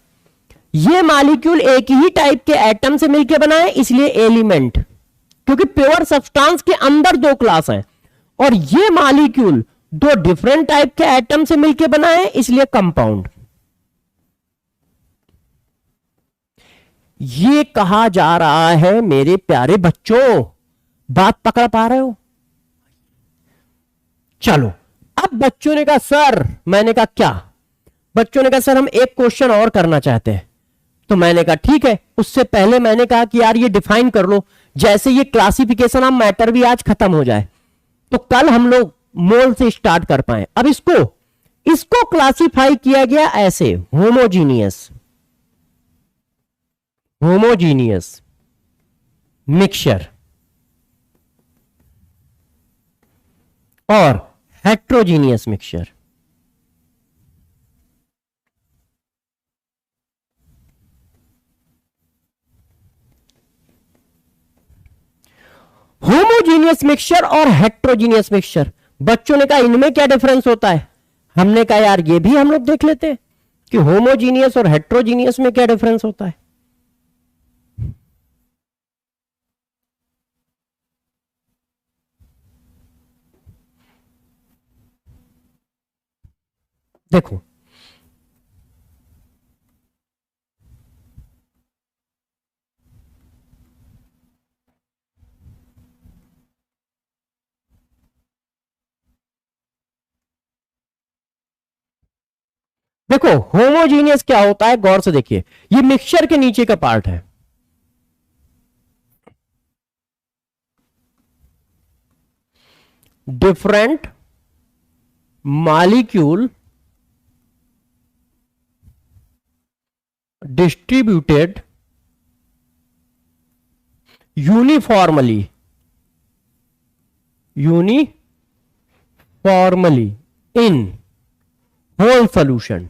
ये मॉलिक्यूल एक ही टाइप के एटम से मिलके बना है, इसलिए एलिमेंट। क्योंकि प्योर सब्सटेंस के अंदर दो क्लास है और ये मॉलिक्यूल दो डिफरेंट टाइप के एटम से मिलके बना है, इसलिए कंपाउंड। ये कहा जा रहा है मेरे प्यारे बच्चों, बात पकड़ पा रहे हो? चलो, अब बच्चों ने कहा सर, मैंने कहा क्या? बच्चों ने कहा सर हम एक क्वेश्चन और करना चाहते हैं। तो मैंने कहा ठीक है। उससे पहले मैंने कहा कि यार ये डिफाइन कर लो, जैसे ये क्लासिफिकेशन ऑफ मैटर भी आज खत्म हो जाए तो कल हम लोग मोल से स्टार्ट कर पाए। अब इसको क्लासिफाई किया गया ऐसे, होमोजीनियस मिक्सचर और हेट्रोजीनियस मिक्सचर। होमोजीनियस मिक्सचर और हेट्रोजीनियस मिक्सचर, बच्चों ने कहा इनमें क्या डिफरेंस होता है? हमने कहा यार ये भी हम लोग देख लेते हैं कि होमोजीनियस और हेट्रोजीनियस में क्या डिफरेंस होता है। देखो, देखो होमोजीनियस क्या होता है, गौर से देखिए, ये मिक्सचर के नीचे का पार्ट है। Different molecule distributed uniformly in whole solution।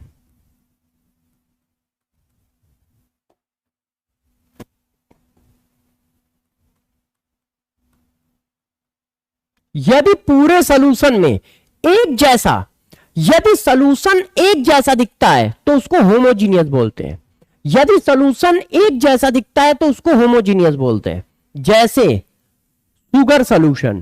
यदि पूरे सॉल्यूशन में एक जैसा, यदि सॉल्यूशन एक जैसा दिखता है तो उसको होमोजीनियस बोलते हैं। यदि सॉल्यूशन एक जैसा दिखता है तो उसको होमोजीनियस बोलते हैं। जैसे शुगर सॉल्यूशन,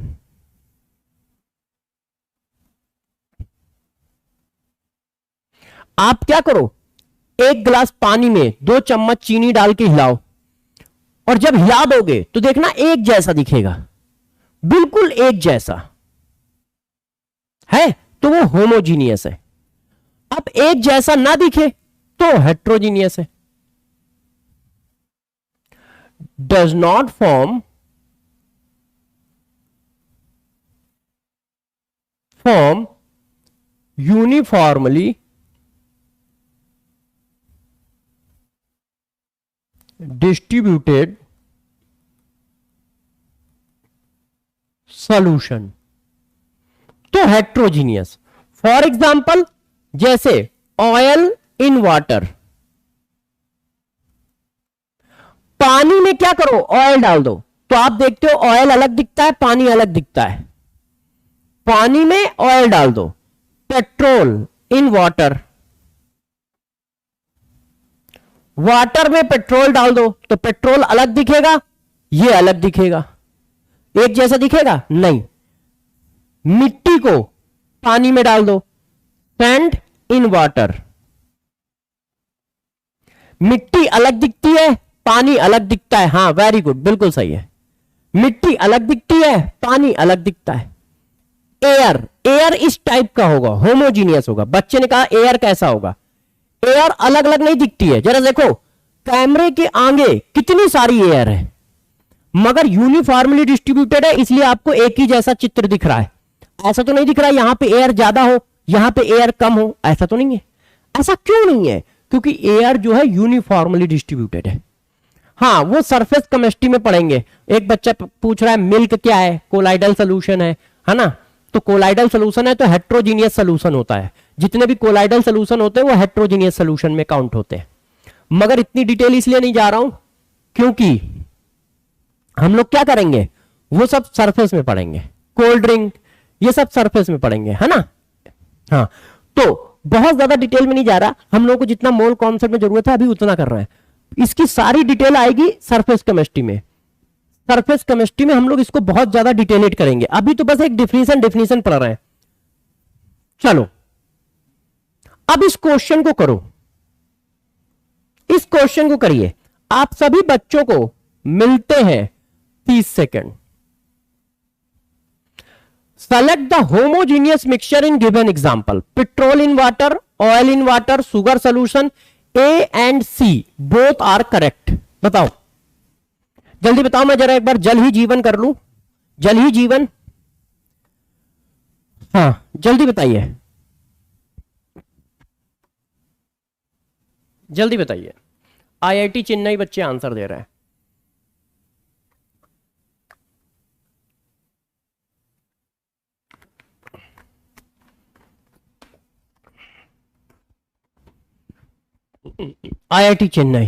आप क्या करो, एक गिलास पानी में 2 चम्मच चीनी डाल के हिलाओ, और जब हिला दोगे तो देखना एक जैसा दिखेगा, बिल्कुल एक जैसा है, तो वो होमोजीनियस है। अब एक जैसा ना दिखे तो हेट्रोजीनियस है। Does not form uniformly distributed solution, तो हेट्रोजीनियस। फॉर एग्जाम्पल, जैसे ऑयल इन वाटर, पानी में क्या करो, ऑयल डाल दो तो आप देखते हो ऑयल अलग दिखता है, पानी अलग दिखता है। पानी में ऑयल डाल दो। पेट्रोल इन वाटर, वाटर में पेट्रोल डाल दो तो पेट्रोल अलग दिखेगा, ये अलग दिखेगा, एक जैसा दिखेगा नहीं। मिट्टी को पानी में डाल दो, सैंड इन वाटर, मिट्टी अलग दिखती है, पानी अलग दिखता है। हां वेरी गुड, बिल्कुल सही है, मिट्टी अलग दिखती है, पानी अलग दिखता है। एयर इस टाइप का होगा, होमोजीनियस होगा। बच्चे ने कहा एयर कैसा होगा? एयर अलग अलग नहीं दिखती है। जरा देखो, कैमरे के आगे कितनी सारी एयर है, मगर यूनिफॉर्मली डिस्ट्रीब्यूटेड है, इसलिए आपको एक ही जैसा चित्र दिख रहा है। ऐसा तो नहीं दिख रहा है यहां पे एयर ज्यादा हो, यहां पे एयर कम हो, ऐसा तो नहीं है। ऐसा क्यों नहीं है? क्योंकि एयर जो है यूनिफॉर्मली डिस्ट्रीब्यूटेड है। हाँ, वो सरफेस केमिस्ट्री में पढ़ेंगे। एक बच्चा पूछ रहा है मिल्क क्या है, कोलाइडल सोल्यूशन है ना। तो कोलाइडल सोल्यूशन है तो हेट्रोजीनियस सोल्यूशन होता है। जितने भी कोलाइडल सोल्यूशन होते हैं वो हेट्रोजीनियस सोल्यूशन में काउंट होते हैं। मगर इतनी डिटेल इसलिए नहीं जा रहा हूं क्योंकि हम लोग क्या करेंगे, वो सब सरफेस में पढ़ेंगे। कोल्ड ड्रिंक ये सब सरफेस में पढ़ेंगे, है ना। हाँ, तो बहुत ज्यादा डिटेल में नहीं जा रहा, हम लोगों को जितना मोल कॉन्सेप्ट में जरूरत है अभी उतना कर रहे हैं। इसकी सारी डिटेल आएगी सरफेस केमिस्ट्री में। सरफेस केमिस्ट्री में हम लोग इसको बहुत ज्यादा डिटेलेट करेंगे। अभी तो बस एक डिफिनीशन पढ़ रहे हैं। चलो अब इस क्वेश्चन को करो, इस क्वेश्चन को करिए। आप सभी बच्चों को मिलते हैं 30 second. Select the homogeneous mixture in given example. Petrol in water, oil in water, sugar solution. A and C both are correct. बताओ, जल्दी बताओ। मैं जरा एक बार जल ही जीवन कर लूं। जल ही जीवन, हाँ जल्दी बताइए, जल्दी बताइए। आईआईटी चेन्नई बच्चे आंसर दे रहे हैं। आईआईटी चेन्नई,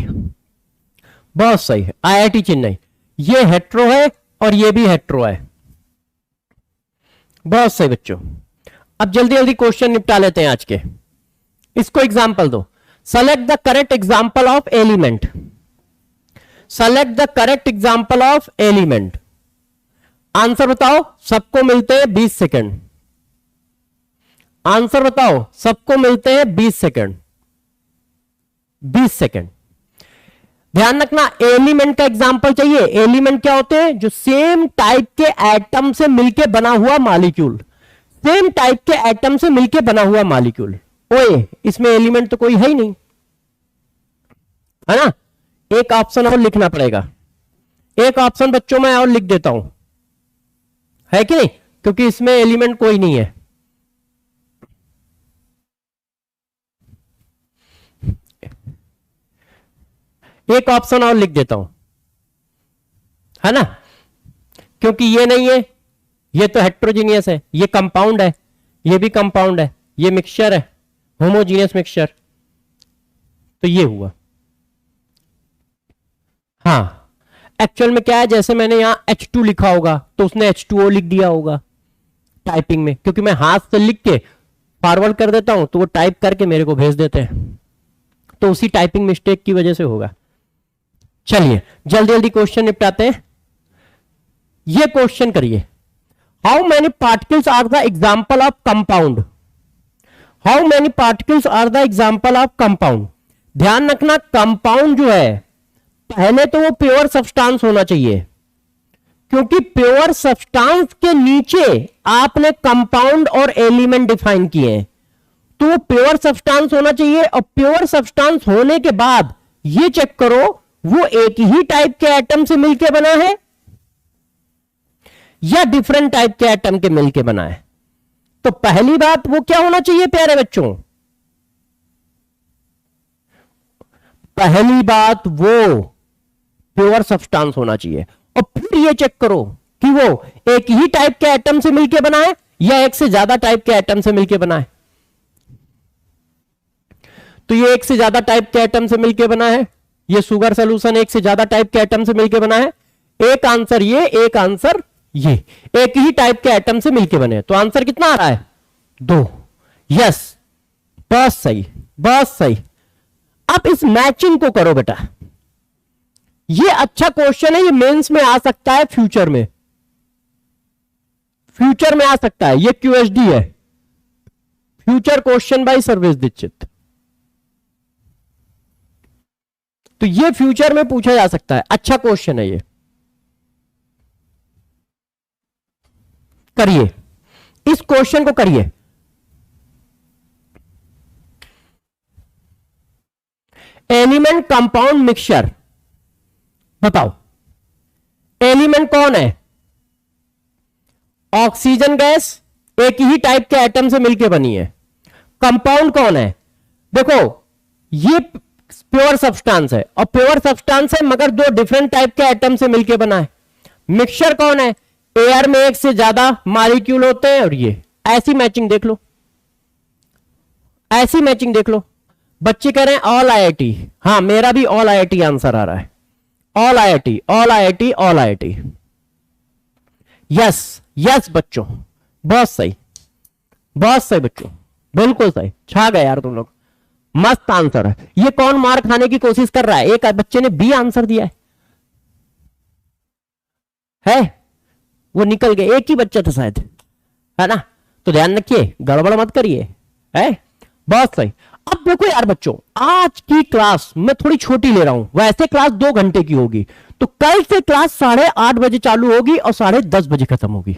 बहुत सही है। आईआईटी चेन्नई, ये हेट्रो है और ये भी हेट्रो है। बहुत सही बच्चों। अब जल्दी जल्दी क्वेश्चन निपटा लेते हैं आज के। इसको एग्जांपल दो। Select the correct example of element. Select the correct example of element. Answer बताओ। सबको मिलते हैं 20 सेकेंड। आंसर बताओ। सबको मिलते हैं 20 सेकेंड। 20 सेकेंड। ध्यान रखना, एलिमेंट का एग्जांपल चाहिए। एलिमेंट क्या होते हैं? जो सेम टाइप के एटम से मिलके बना हुआ मॉलिक्यूल। सेम टाइप के एटम से मिलके बना हुआ मॉलिक्यूल। ओए, इसमें एलिमेंट तो कोई है ही नहीं, है ना। एक ऑप्शन और लिखना पड़ेगा। एक ऑप्शन बच्चों में और लिख देता हूं, है कि नहीं, क्योंकि इसमें एलिमेंट कोई नहीं है। एक ऑप्शन और लिख देता हूं, है ना, क्योंकि ये नहीं है, ये तो हेट्रोजीनियस है, ये कंपाउंड है, ये भी कंपाउंड है, ये मिक्सचर है, होमोजीनियस मिक्सचर। तो ये हुआ। हाँ, एक्चुअल में क्या है, जैसे मैंने यहां H2 लिखा होगा तो उसने H2O लिख दिया होगा टाइपिंग में, क्योंकि मैं हाथ से लिख के फॉरवर्ड कर देता हूं तो वो टाइप करके मेरे को भेज देते हैं। तो उसी टाइपिंग मिस्टेक की वजह से होगा। चलिए जल्दी जल्दी क्वेश्चन निपटाते हैं। ये क्वेश्चन करिए। How many particles are the example of compound. How many particles are the example of compound. ध्यान रखना, कंपाउंड जो है पहले तो वो प्योर सब्सटेंस होना चाहिए, क्योंकि प्योर सब्सटेंस के नीचे आपने कंपाउंड और एलिमेंट डिफाइन किए हैं। तो वो प्योर सब्सटेंस होना चाहिए, और प्योर सब्सटेंस होने के बाद ये चेक करो वो एक ही टाइप के एटम से मिलके बना है या डिफरेंट टाइप के एटम के मिलके बना है। तो पहली बात वो क्या होना चाहिए प्यारे बच्चों, पहली बात वो प्योर सब्सटेंस होना चाहिए। और फिर ये चेक करो कि वो एक ही टाइप के एटम से मिलके बना है या एक से ज्यादा टाइप के एटम से मिलके बना है। तो ये एक से ज्यादा टाइप के एटम से मिलके बना है, ये शुगर सॉल्यूशन एक से ज्यादा टाइप के एटम से मिलके बना है। एक आंसर ये, एक आंसर ये, एक ही टाइप के एटम से मिलके बने। तो आंसर कितना आ रहा है? 2। यस, बस सही, बस सही। अब इस मैचिंग को करो बेटा। ये अच्छा क्वेश्चन है, ये मेंस में आ सकता है, फ्यूचर में, फ्यूचर में आ सकता है। ये QHD है, future question by Sarvesh Dikshit. तो ये फ्यूचर में पूछा जा सकता है, अच्छा क्वेश्चन है ये। करिए, इस क्वेश्चन को करिए। एलिमेंट कंपाउंड मिक्सचर, बताओ एलिमेंट कौन है? ऑक्सीजन गैस एक ही टाइप के एटम से मिलकर बनी है। कंपाउंड कौन है? देखो ये प्योर सब्सटेंस है, और प्योर सब्सटेंस है मगर दो डिफरेंट टाइप के एटम से मिलकर बना है। मिक्सचर कौन है? एयर में एक से ज्यादा मॉलिक्यूल होते हैं, और ये ऐसी मैचिंग देख लो, ऐसी मैचिंग देख लो। बच्चे कह रहे हैं ऑल आईआईटी, हाँ मेरा भी ऑल आईआईटी आंसर आ रहा है, all IIT all IIT all IIT. Yes yes बच्चों, बहुत सही, बहुत सही बच्चों, बिल्कुल सही, छा गए यार तुम लोग, मस्त आंसर है। ये कौन मार खाने की कोशिश कर रहा है? एक बच्चे ने बी आंसर दिया है वो निकल गए, एक ही बच्चा था शायद, है ना? तो ध्यान रखिए, गड़बड़ मत करिए, है बहुत सही। अब देखो यार बच्चों, आज की क्लास मैं थोड़ी छोटी ले रहा हूं, वैसे क्लास 2 घंटे की होगी, तो कल से क्लास 8:30 बजे चालू होगी और 10:30 बजे खत्म होगी।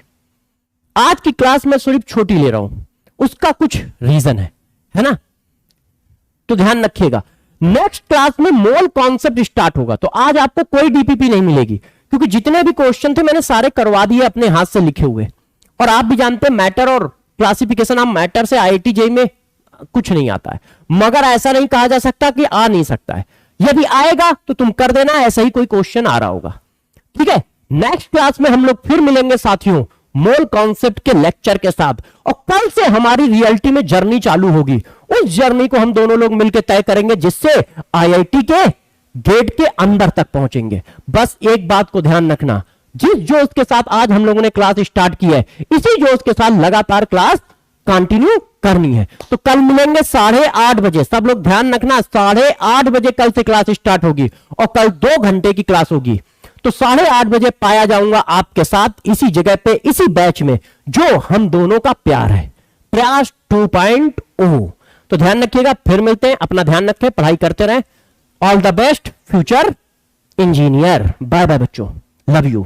आज की क्लास मैं सिर्फ छोटी ले रहा हूं, उसका कुछ रीजन है ना? तो ध्यान रखिएगा, नेक्स्ट क्लास में मोल कॉन्सेप्ट स्टार्ट होगा, तो आज आपको कोई डीपीपी नहीं मिलेगी, क्योंकि जितने भी क्वेश्चन थे मैंने सारे करवा दिए अपने हाथ से लिखे हुए। और आप भी जानते हैं मैटर और क्लासिफिकेशन, आप मैटर से आईआईटी जेईई में कुछ नहीं आता है, मगर ऐसा नहीं कहा जा सकता कि आ नहीं सकता है। यदि आएगा तो तुम कर देना, ऐसा ही कोई क्वेश्चन आ रहा होगा, ठीक है? नेक्स्ट क्लास में हम लोग फिर मिलेंगे साथियों, मोल कॉन्सेप्ट के लेक्चर के साथ, और कल से हमारी रियलिटी में जर्नी चालू होगी। उस जर्नी को हम दोनों लोग मिलकर तय करेंगे, जिससे आईआईटी के गेट के अंदर तक पहुंचेंगे। बस एक बात को ध्यान रखना, जिस जोश के साथ आज हम लोगों ने क्लास स्टार्ट की है, इसी जोश के साथ लगातार क्लास कंटिन्यू करनी है। तो कल मिलेंगे 8:30 बजे, सब लोग ध्यान रखना, 8:30 बजे कल से क्लास स्टार्ट होगी, और कल 2 घंटे की क्लास होगी। तो 8:30 बजे पाया जाऊंगा आपके साथ इसी जगह पे, इसी बैच में, जो हम दोनों का प्यार है, प्रयास 2.0। तो ध्यान रखिएगा, फिर मिलते हैं, अपना ध्यान रखें, पढ़ाई करते रहें। All the best future engineer. Bye bye बच्चों, लव यू।